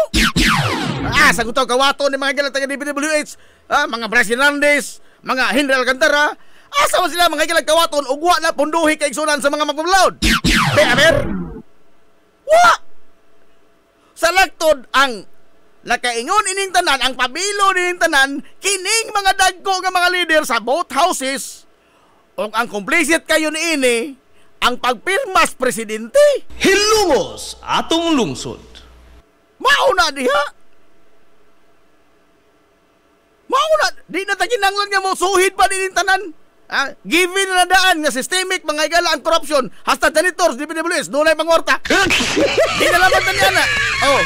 Sagot ang kawato ni mga galang taga DPWH, mga Bryce Hernandez, mga Henry Alcantara. Asa man sila mga galang kawaton ug wa na punduhi kay igsunan sa mga magpablaod. Aber? Wa! Sa lagtod ang nakaingon ining tanan, ang pabilo ining tanan, kining mga dagko nga mga leader sa both houses, o ang complicit kayo ni ini, ang pagpirmas presidente. Hilumos atong lungsod. Mauna diha. Mauna, di na taginanglan nga mo suhid pa din tanan. Given na daan nga systemic mga igala ang corruption, hasta janitors, DPWS, doon ay pangorta. Di na laban na niya na. Oh.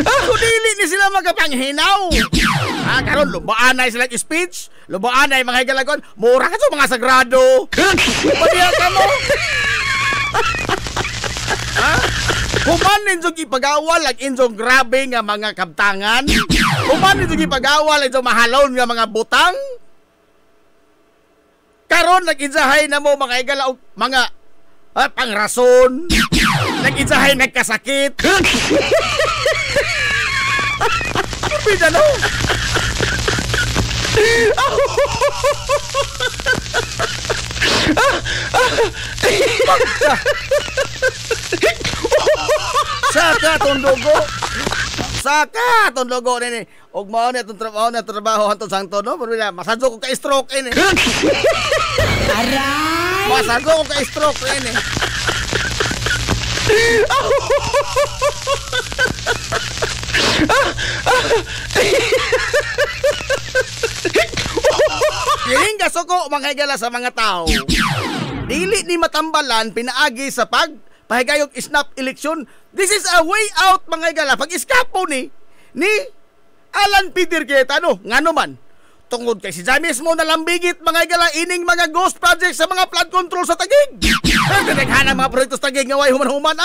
Kung dili ni sila magapanghinaw. Karon lubaan na sila speech, lubaan na mga higalagon, mura ka sa mga sagrado. Padiya ka mo. Human ninjong ipagawal ang injong grabe nga mga kabtangan. Human ninjong ipagawal ang injong mahalon nga mga butang. Karon nag-insahay na mo mga higala mga pangrason. Nag-insahay nagkasakit. Pida no. Saka tondogo. Saka tondogo nini. Og mao na itong trabaho hantud sangto no. Pero masadyo ko ka stroke ini. Aray! Masadyo ko ka stroke ini. Kining kasuko mga higala sa mga tao. Dili ni matambalan pinaagi sa pahigayog snap election. This is a way out mga higala. Pag iskapo ni Alan Peter Cayetano, ngano man tungod kay si James mo nalambigit mga higala ining mga ghost project sa mga flood control sa Taguig. Naghanap mga proyekto sa Taguig nga way human-human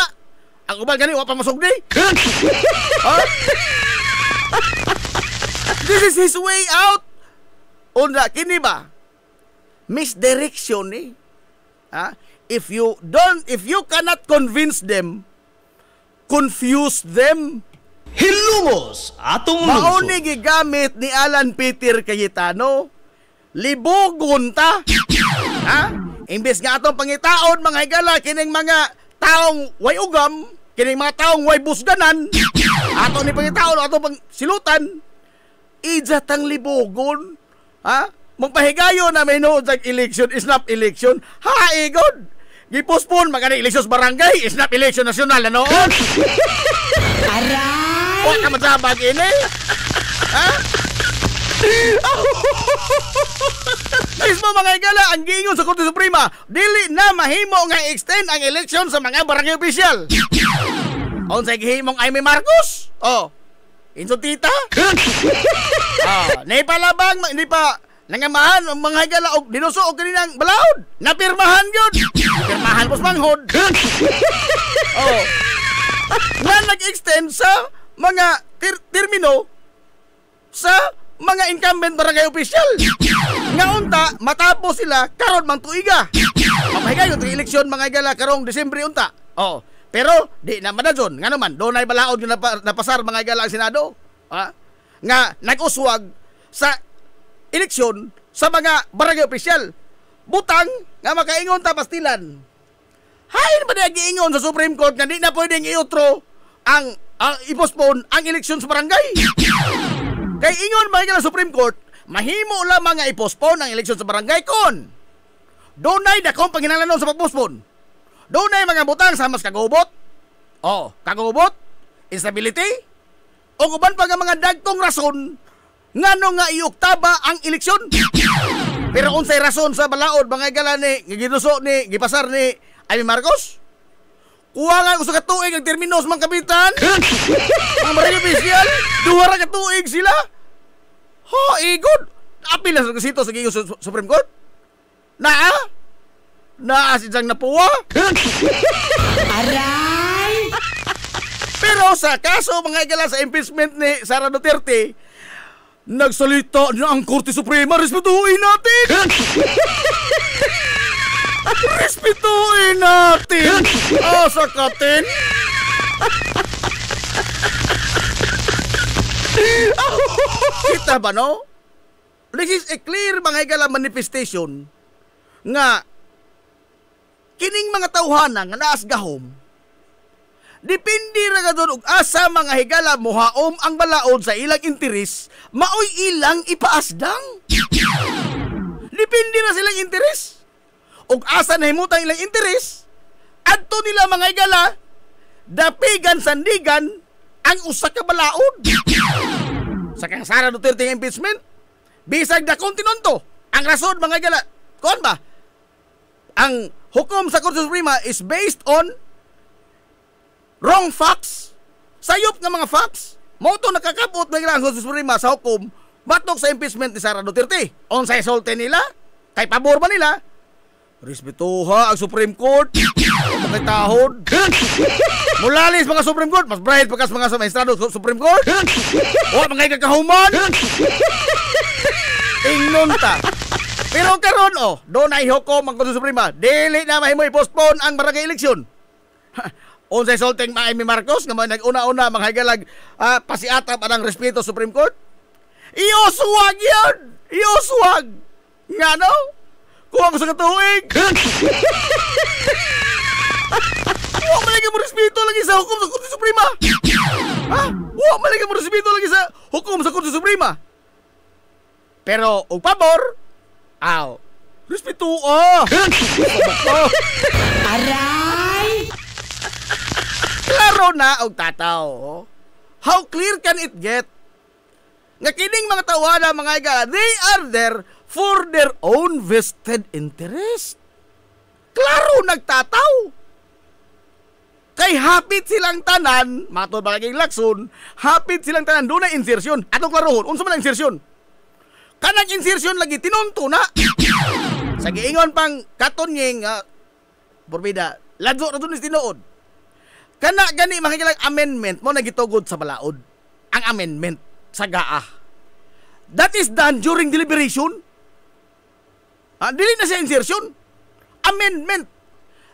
Ang ubal gani wa pa masugdi. This is his way out. Una kini ba? Misdirection ni. If you cannot convince them, confuse them. Hilumos atong Mao lungsod. ni gigamit ni Alan Peter Cayetano. Libogon ta. Imbes nga atong pangitaon mga higala kining mga taong way ugam, kining mga taong way busganan, ato ni pangitaon ato pang silutan, ijatang libogon. Magpahigayo na may nood sa election, snap election. Igod. Gipospon magana eleksyon sa barangay, snap election nasyonal na noon. Aray! Huwag ka magsabag ini. Mismo mga higala, ang giingon sa Korte Suprema, dili na mahimo nga extend ang eleksyon sa mga barangay official. Unsay gihimong Amy Marcos? Insultita? Nay palabang, hindi pa nangamahan ang mga higala og dinuso og kaninang balaod. Napirmahan yun. Napirmahan pos manghod. Nga nag-extend sa mga termino sa mga incumbent barangay official. Nga unta, matapos sila karon mang tuiga. Pamahigayon ang eleksyon mga higala karong Disyembre unta. Pero di na manadyon. Nga naman, doon ay balaod yung napasar mga higala ang Senado. Nga nag-uswag sa eleksyon sa mga barangay official. Butang nga makaingon ta pastilan. Hain ba na giingon sa Supreme Court nga di na pwedeng i-outro ang i-postpone ang eleksyon sa barangay. Kay ingon mga Supreme Court, mahimo lamang nga i-postpone ang eleksyon sa barangay kon dunay dakong panginahanglanon sa pag-postpone. Dunay mga butang sa mas kagubot. Kagubot, instability, o uban pa nga mga dagkong rason ngano nga iuktaba ang eleksyon. Pero unsay rason sa balaod mga higala ni giduso ni gipasar ni Amy Marcos? Kuha nga gusto ka tuig ang terminos mga kapitan. Ang barangay official, duha ra ka tuig sila. Igod. Apil na sa kasito sa giyo Supreme Court. Sidyang napuwa. Aray! Pero sa kaso mga higala sa impeachment ni Sara Duterte, nagsalita na ang Korte Suprema, respetuhin natin. Respetuhin natin. Sakatin. Kita ba no? This is a clear mga higala manifestation nga kining mga tawhana nga naas gahom. Depende ra gadon og asa mga higala mohaom ang balaod sa ilang interes, maoy ilang ipaasdang. Depende ra silang interes. Og asa nahimutang ilang interes, adto nila mga higala dapigan sandigan ang usa ka balaod. Sa kang Sara Duterte nga impeachment, bisag dakong tinunto. Ang rason mga higala, kon ba? Ang hukom sa Korte Suprema is based on wrong facts. Sayop nga mga facts. Moto nakakapot mga higala ang Korte Suprema sa hukom batok sa impeachment ni Sara Duterte. Unsay solte nila? Kay pabor ba nila? Respetuha ang Supreme Court. Mga tahod. Mulalis mga Supreme Court. Mas bright pagkas mga maestrado Supreme Court. Mga kakahuman. Ingnon ta. Pero karon doon ay hukom ang Korte Suprema. Dili na mahimo i-postpone ang barangay eleksyon. Unsay solteng Amy Marcos nga nag-una-una mga higalag pasiatab anang respeto Supreme Court. Ioswag yun. Ioswag. Nga no? Kuha ko sa katuig. Huwag malagay mo respeto lagi sa hukom sa Korte Suprema. Huwag malagay mo respeto lagi sa hukom sa Korte Suprema. Pero, og pabor, respeto, Aray! klaro na og tataw. How clear can it get? Nga kining mga tawhana mga higala, they are there for their own vested interest. Klaro nagtataw. Kay hapit silang tanan, matod ba kaging lakson, hapit silang tanan, doon na insertion. Atong klarohon, unsa man ang insertion? Kanang insertion lagi tinunto na. Sa giingon pang katonyeng, Borbida, ladyo na doon is tinuod. Kana gani makikilang amendment mo nagitugod sa balaod. Ang amendment sa GAA. That is done during deliberation. Dili na siya insertion. amendment.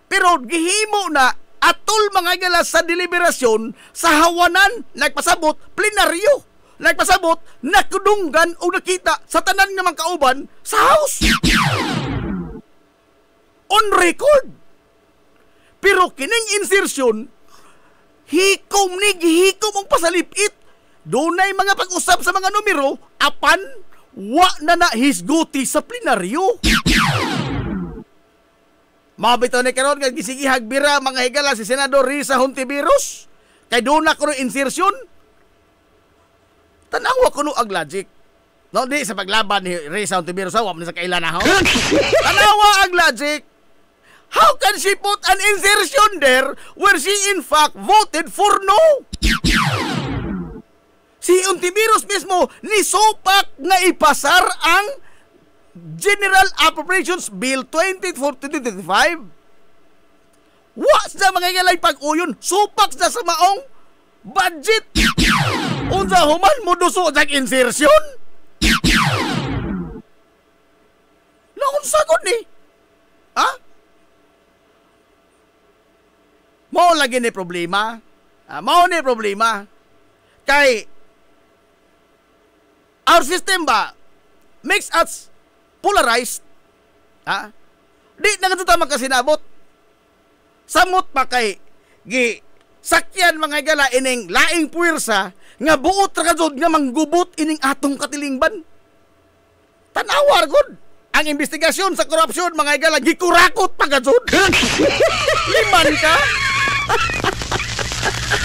Pero gihimo na atol mga higala sa deliberasyon sa hawanan nagpasabot plenaryo. Nagpasabot nakudunggan o nakita sa tanan nga mga kauban sa house. On record. Pero kining insertion hikom ang pasalipit. Dunay mga pag-usap sa mga numero apan wa na hisguti sa plenaryo. Mabito ni karon nga gisigihag bira mga higala si Senador Risa Hontiveros kay doon na kuno insertion. Tanawa kuno ag logic. No di sa paglaban ni Risa Hontiveros wa man sa kailan na ho. Tanawa ag logic. How can she put an insertion there where she in fact voted for no? Si Hontiveros mismo ni sopak nga ipasar ang General Appropriations Bill 2024-2025. Wa sa mga galay pag-uyon, supak sa maong budget. Unsa human mo duso sa insertion? Naunsa gud ni? Ha? Mao lagi ni problema. Mao ni problema. Kay our system ba makes us polarized. Ha? Di na ganito tamang kasinabot. Samot pa kay sakyan mga gala ining laing puwersa nga buot ra kadto nga manggubot ining atong katilingban. Tanawar gud ang investigasyon sa korupsyon mga gala gikurakot pa kadto. Liman ka.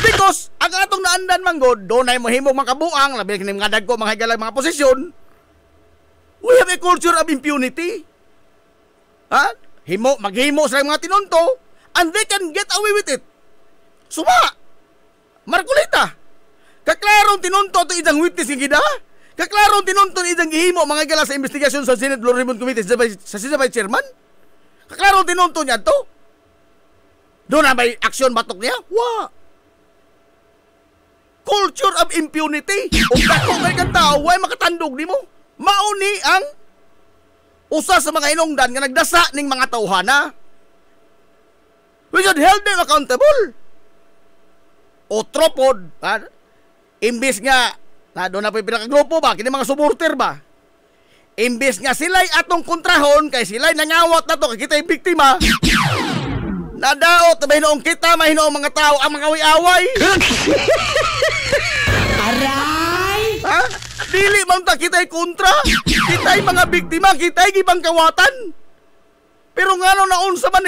Because ang atong naandan manggod dunay mohimong makabuang labi kini mga dagko mga gala mga posisyon. We have a culture of impunity. Ha? Maghimo sa mga tinunto and they can get away with it. Suma! Markulita! Kaklarong tinunto ito isang witness ng gida. Kaklarong tinunto isang gihimo mga gala sa investigasyon sa Senate Blue Ribbon Committee sa Sisabay Chairman. Kaklarong tinunto niya ito. Doon na may aksyon batok niya? Wa! Culture of impunity. Kung dako kay kang tao, ay makatandog di mo. Mauni ang usa sa mga hinungdan nga nagdasa ning mga tawhana. We should hold them accountable. Otropod, imbis nga doon na po yung pinakagrupo ba, kini mga supporter ba, imbis nga sila'y atong kontrahon kay sila'y nangawat na to kay kita'y biktima, nadaot na mahinoong kita, mahinoong mga tao ang mga away-away. Aray! Ha? Dili man ta kita'y kontra. Kita'y mga biktima, kita'y gibang kawatan. Pero nga naunsa man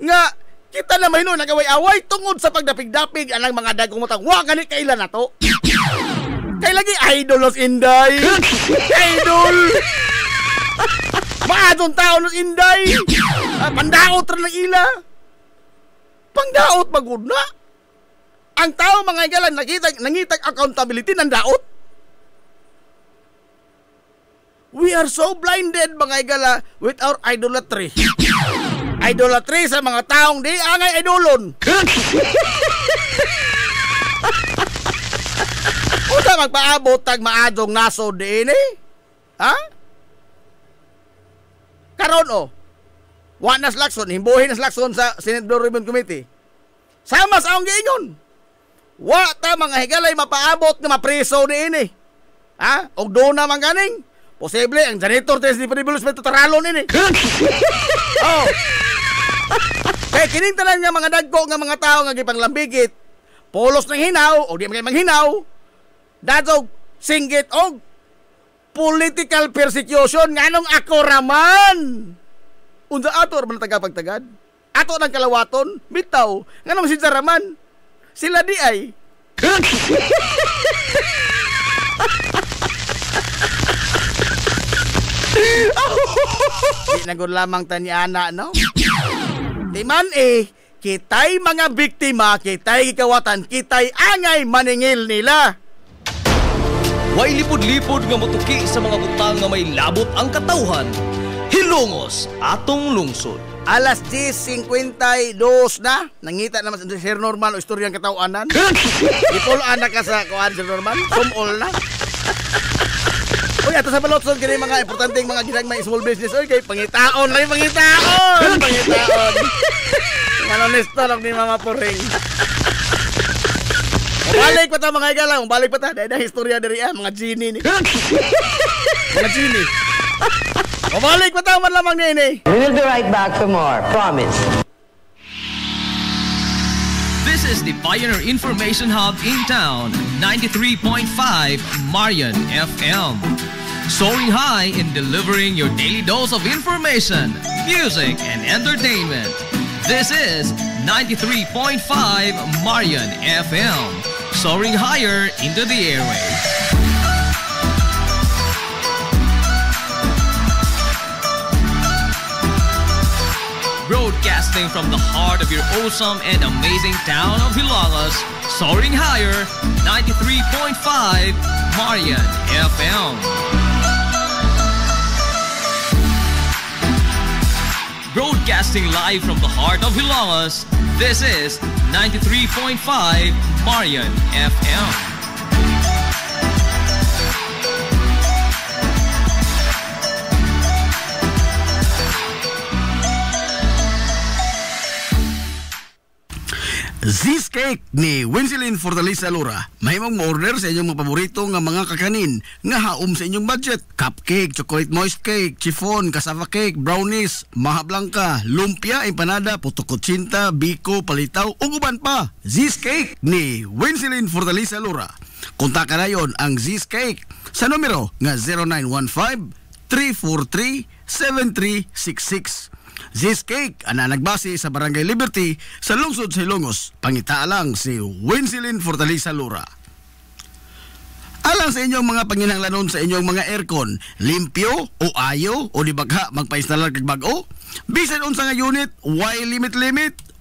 nga kita na mahino nagaway-away tungod sa pagdapig-dapig anang mga dagkong matang. Wa gani kailan na to. Kay lagi idol los Inday. Idol. Maadong tao los Inday. Pandaot ra ng ila. Pangdaot magud na. Ang tao mga igalan nangitag accountability ng daot. We are so blinded mga igala with our idolatry. Idolatry sa mga taong di angay idolon. Unsa magpaabot tag maadong nasod diin Ha? Karon wa na slakson, himbuhin na slakson sa Senate Blue Ribbon Committee. Sama sa akong giingon. Wa ta mga higalay mapaabot nga mapreso diin Ha? Og do na man ganing. Posible ang janitor test di panibulos may tutaralon ini. Oh. Kaya kining tanan nga mga dagko nga mga tao nga gipanglambigit, polos ng hinaw o di manghinaw, dadog singgit og political persecution nganong ako raman. Unsa ato man tagapagtagad? Ato nang kalawaton, bitaw, nganong si Jaraman? Sila di ay. Di nagod lamang tanyana, no? Di man kitay mga biktima, kitay gikawatan, kitay angay maningil nila. Way lipod-lipod nga motuki sa mga butang nga may labot ang katawhan. Hilongos atong lungsod. Alas 10:52 na. Nangita naman si Sir Norman o istoryang katawanan. Ipol anak ka sa kuan Sir Norman. Sumol na. Uy, ato sa balotson kini mga importanteng mga ginagmay small business. Uy, kay pangitaon, lay pangitaon. Pangitaon. Ano listo lang ni Mama Puring. Balik pa ta mga igala, balik pa ta. Dahil istorya diri mga genie ni. Mga genie. Balik pa ta man lamang ni. We will be right back for more. Promise. This is the Pioneer Information Hub in town, 93.5 Marian FM. Soaring high in delivering your daily dose of information, music, and entertainment. This is 93.5 Marian FM. Soaring higher into the airwaves. Broadcasting from the heart of your awesome and amazing town of Hilangas, soaring higher, 93.5 Marian FM. Broadcasting live from the heart of Hilangas, this is 93.5 Marian FM. Z's Cake ni Winsilin Fortaleza Lura. Mahimong mo-order sa inyong mga paborito nga mga kakanin nga haom sa inyong budget. Cupcake, chocolate moist cake, chiffon, cassava cake, brownies, maha blanca, lumpia, empanada, puto kutsinta, biko, palitaw, ug uban pa. Z's Cake ni Winsilin Fortaleza Lura. Kontak na yon ang Z's Cake sa numero nga 0915-343-7366. Z's Cake ana nagbase sa Barangay Liberty sa lungsod sa Ilongos. Pangitaa lang si Winsilin Fortaleza Lura. Alang sa inyong mga panginahanglanon sa inyong mga aircon, limpyo o ayo o di bagha magpa-installer kag bag-o, bisan unsa nga unit, why limit,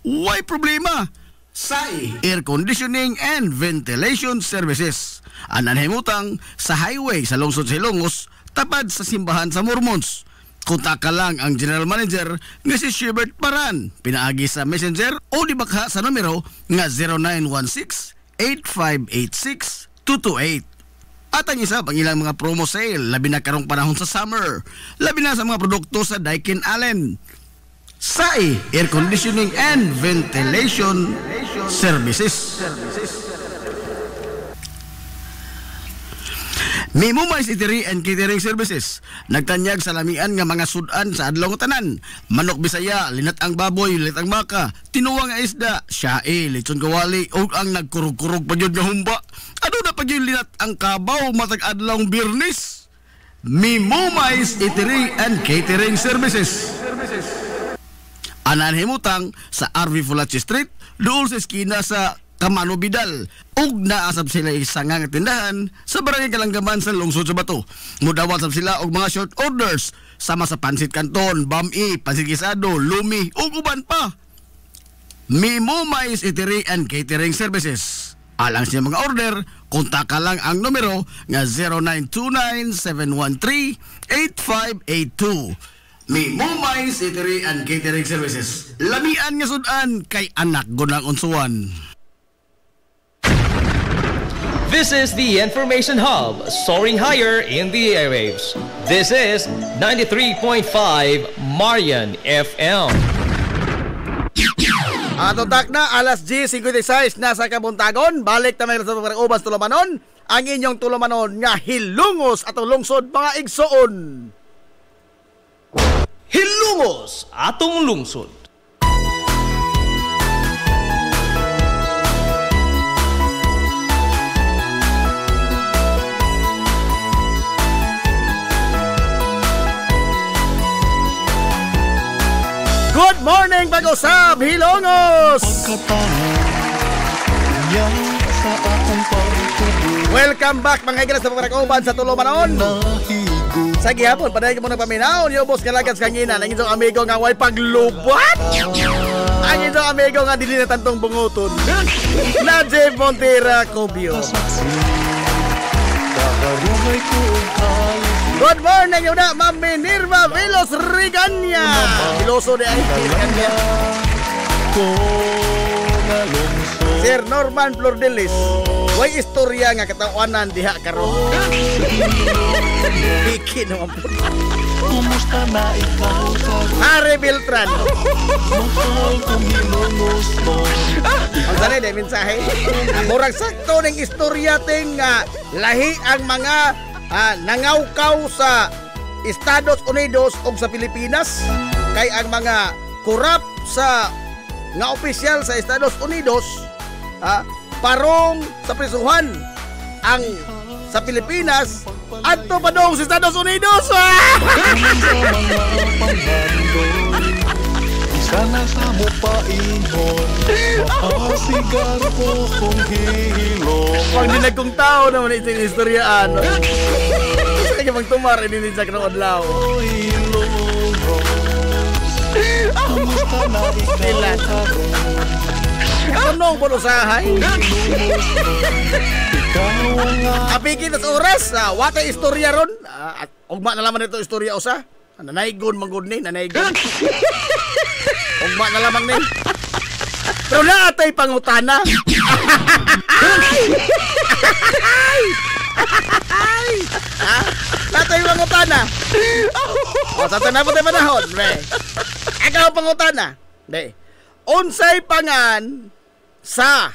why problema. SAI Air Conditioning and Ventilation Services. Anan himutang sa highway sa lungsod sa Ilongos, tapad sa simbahan sa Mormons. Kontak ka lang ang General Manager nga si Shebert Paran. Pinaagi sa Messenger o di bakha sa numero nga 0916-8586-228. At ang isa pang ilang mga promo sale, labi na karong panahon sa summer, labi na sa mga produkto sa Daikin Allen. SAI Air Conditioning and Ventilation Services. Mimo Mais Eatery and Catering Services. Nagtanyag sa lamian nga mga sudan sa adlaw nga tanan. Manok Bisaya, linat ang baboy, linat ang baka, tinuwa nga isda, siyae, lechon kawali, ug ang nagkurog-kurog pa jud nga humba. Ano na pa jud linat ang kabaw matag adlaw Biyernes. Mimo Mais Eatery and Catering Services. Anan himutang sa RV Fulachi Street, dool sa eskina sa Kamano Bidal. Ug naasab sila isang nga tindahan sa Barangay Kalanggaman sa lungsod sa Bato. Mudawat sab sila og mga short orders sama sa pansit canton, bami, pansit gisado, lumi ug uban pa. Mimo Mais Eatery and Catering Services. Alang sa mga order, kontak ka lang ang numero nga 0929-713-8582. Mimo Mais Eatery and Catering Services. Lamian nga sudan kay anak gunang unsuan. This is the Information Hub, soaring higher in the airwaves. This is 93.5 Marian FM. Ato tak na alas 10:56 nasa kabuntagon. Balik ta may sa Ubas Tulumanon. Ang inyong tulumanon nga hilungos atong lungsod mga igsoon. Hilungos atong lungsod. Good morning, Bagosab, Hilongos! Welcome back, mga higala sa pagkakauban sa Tulumanon. Sa gihapon, padayon ka muna paminaw, niyo boss kalagas kangina, ang inyong amigo nga way paglubat. Ang inyong amigo nga dili na tantong bunguton. Na J. Montera Cobio. Good morning, yun na, Ma'am Minerva Velos Riganya. Piloso de ay Riganya. Sir Norman Flordelis. Way istorya nga katawanan diha karon. Biki naman po. Kumusta na ikaw karon? Harry Beltran. Mahal kong hilongos mo. Ang sanay na mensahe. Murag sakto ng istorya ting lahi ang mga nangawkaw sa Estados Unidos o sa Pilipinas. Kay ang mga korap sa nga opisyal sa Estados Unidos parong sa prisuhan ang sa Pilipinas adto pa dong sa Estados Unidos. Sana sa mo paingon, makasigar ko kong hilong. Pag dinagkong tao naman ito yung istoryaan. Sige magtumar, ini sa kanong adlaw. Hilong Rose, kumusta na ikaw karon? Tanong po usahay. Ikaw ang Apiki na sa oras, watay istorya ron. Ugma na laman ito istorya usa. Nanaygon manggod ni, nanaygon. Ugma na lamang ni. Pero naatay pangutana. Naatay pangutana. Sa tanapot ay panahon, pre. Ikaw pangutana. Unsay pangan sa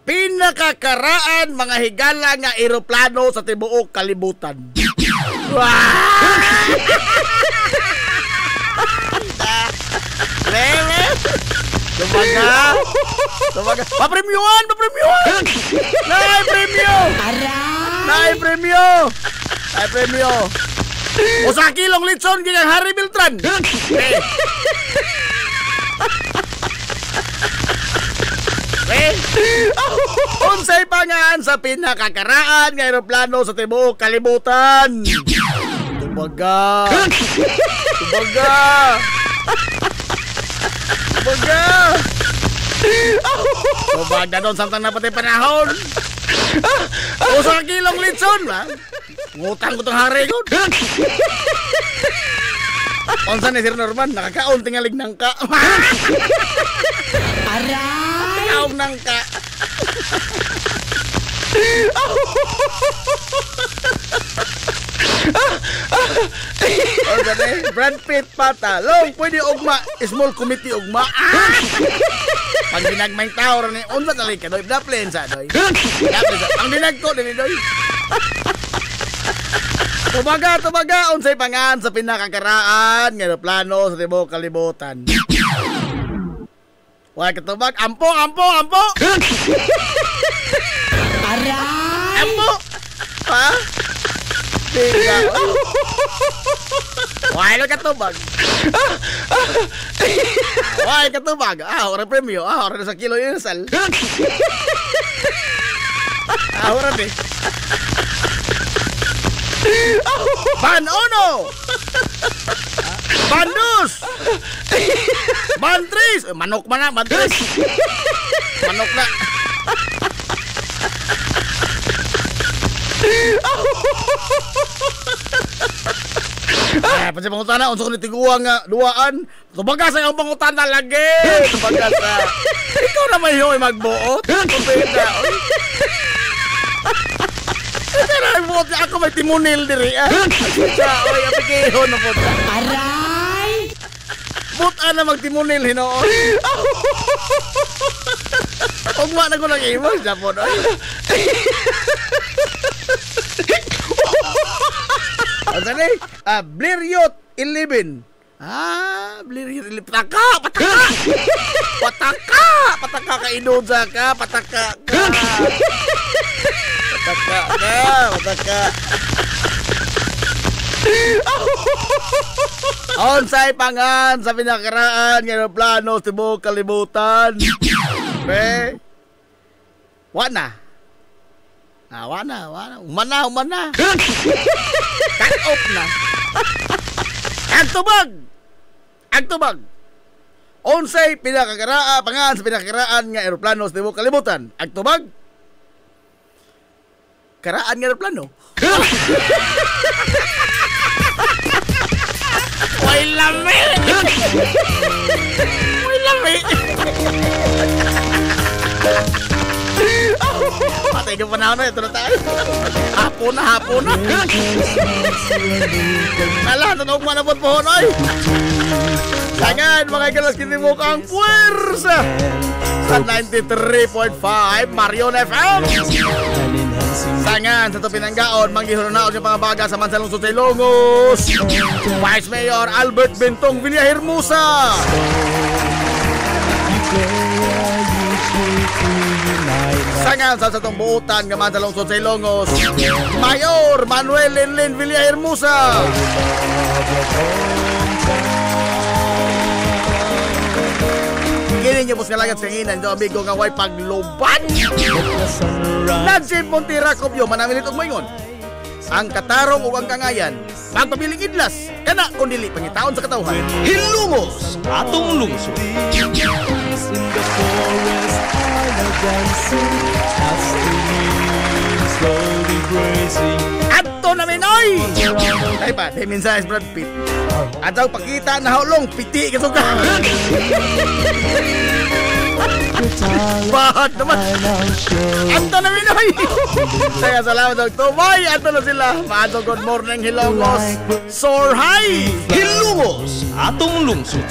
pinakakaraan mga higala nga eroplano sa tibuok kalibutan. Tumaga. Papremyuhan! Naay premyo! O sa kilong litson kaya Harry Beltran. Unsay pangan sa pinakakaraan nga eroplano sa tibuok kalibutan. Tumaga. Tumaga doon samtang napatay panahon. O sa kilong litson ngutang ko tong hari ko. Onsa ni Sir Norman, nakakaon tingalig nang ka. Nakakaon nang ka. Brad Pitt patalong, pwede ugma, small committee ugma. Pag dinagmay tao rin, unsa talay ka doy, daplin sa doy. Ang dinagko din doy. Tumaga, unsay pangan sa pinakakaraan nga eroplano sa tibuok kalibutan. Wala katubag, ampo! Ampo! Ha? Tiga. Wala katubag. Orang premyo. Orang sa kilo yun sal. Orang deh. Ban-1 Ban-2 Ban-3 manok mana Ban-3 manok na pasti pangutana unsok ni tiguang nga duaan tubaga sa ang pangutana lagi tubaga sa ikaw na may hoy magbuot pupeda Tara mo ako may timunil diri oy apikeho na po aray buta na magtimunil hinoon ugma na ko lang imo sa po Ano ni? Blériot 11. Blériot 11. Pataka ka inuda ka, pataka. Onsay pangan sa pinakaraan nga eroplano sa tibuok kalibutan. Wana. Umana. Cut off na. Agtubag. Onsay pinakakaraan pangan sa pinakakaraan nga eroplano sa tibuok kalibutan. Agtubag. Karaan nga eroplano. Way lami. tayo panahon na. Ito na tayo. Hapon na. Ala, tunog mo na po po, noy. Sangan, mga galas kinimok ang puwersa sa 93.5 Marion FM. Sangan, sa Tupinanggaon, manggihurunaon yung pangabaga sa Mansalong Ilongos. Vice Mayor Albert Bentong Villahermosa. Sangan, sa satong buutan ng Mansalong Ilongos, Mayor Manuel Lenlen Villahermosa. Kini niyo po sa langat kanginan, do amigo nga way pagluban. Najib Montira Copio manamilit og moingon. Ang katarong ug ang kangayan, magpabiling idlas, kana kun dili pangitaon sa katawhan. Hilumos atong lungsod. Ato na minoy. Ay pa, day mensahe Brad Pitt. Ataw pakita na haulong piti kasuga. Bahat naman. Ato na minoy. Saya salamat og tumay. Ato na sila. Maato good morning Hilongos. Soar high. Hilumos atong lungsod.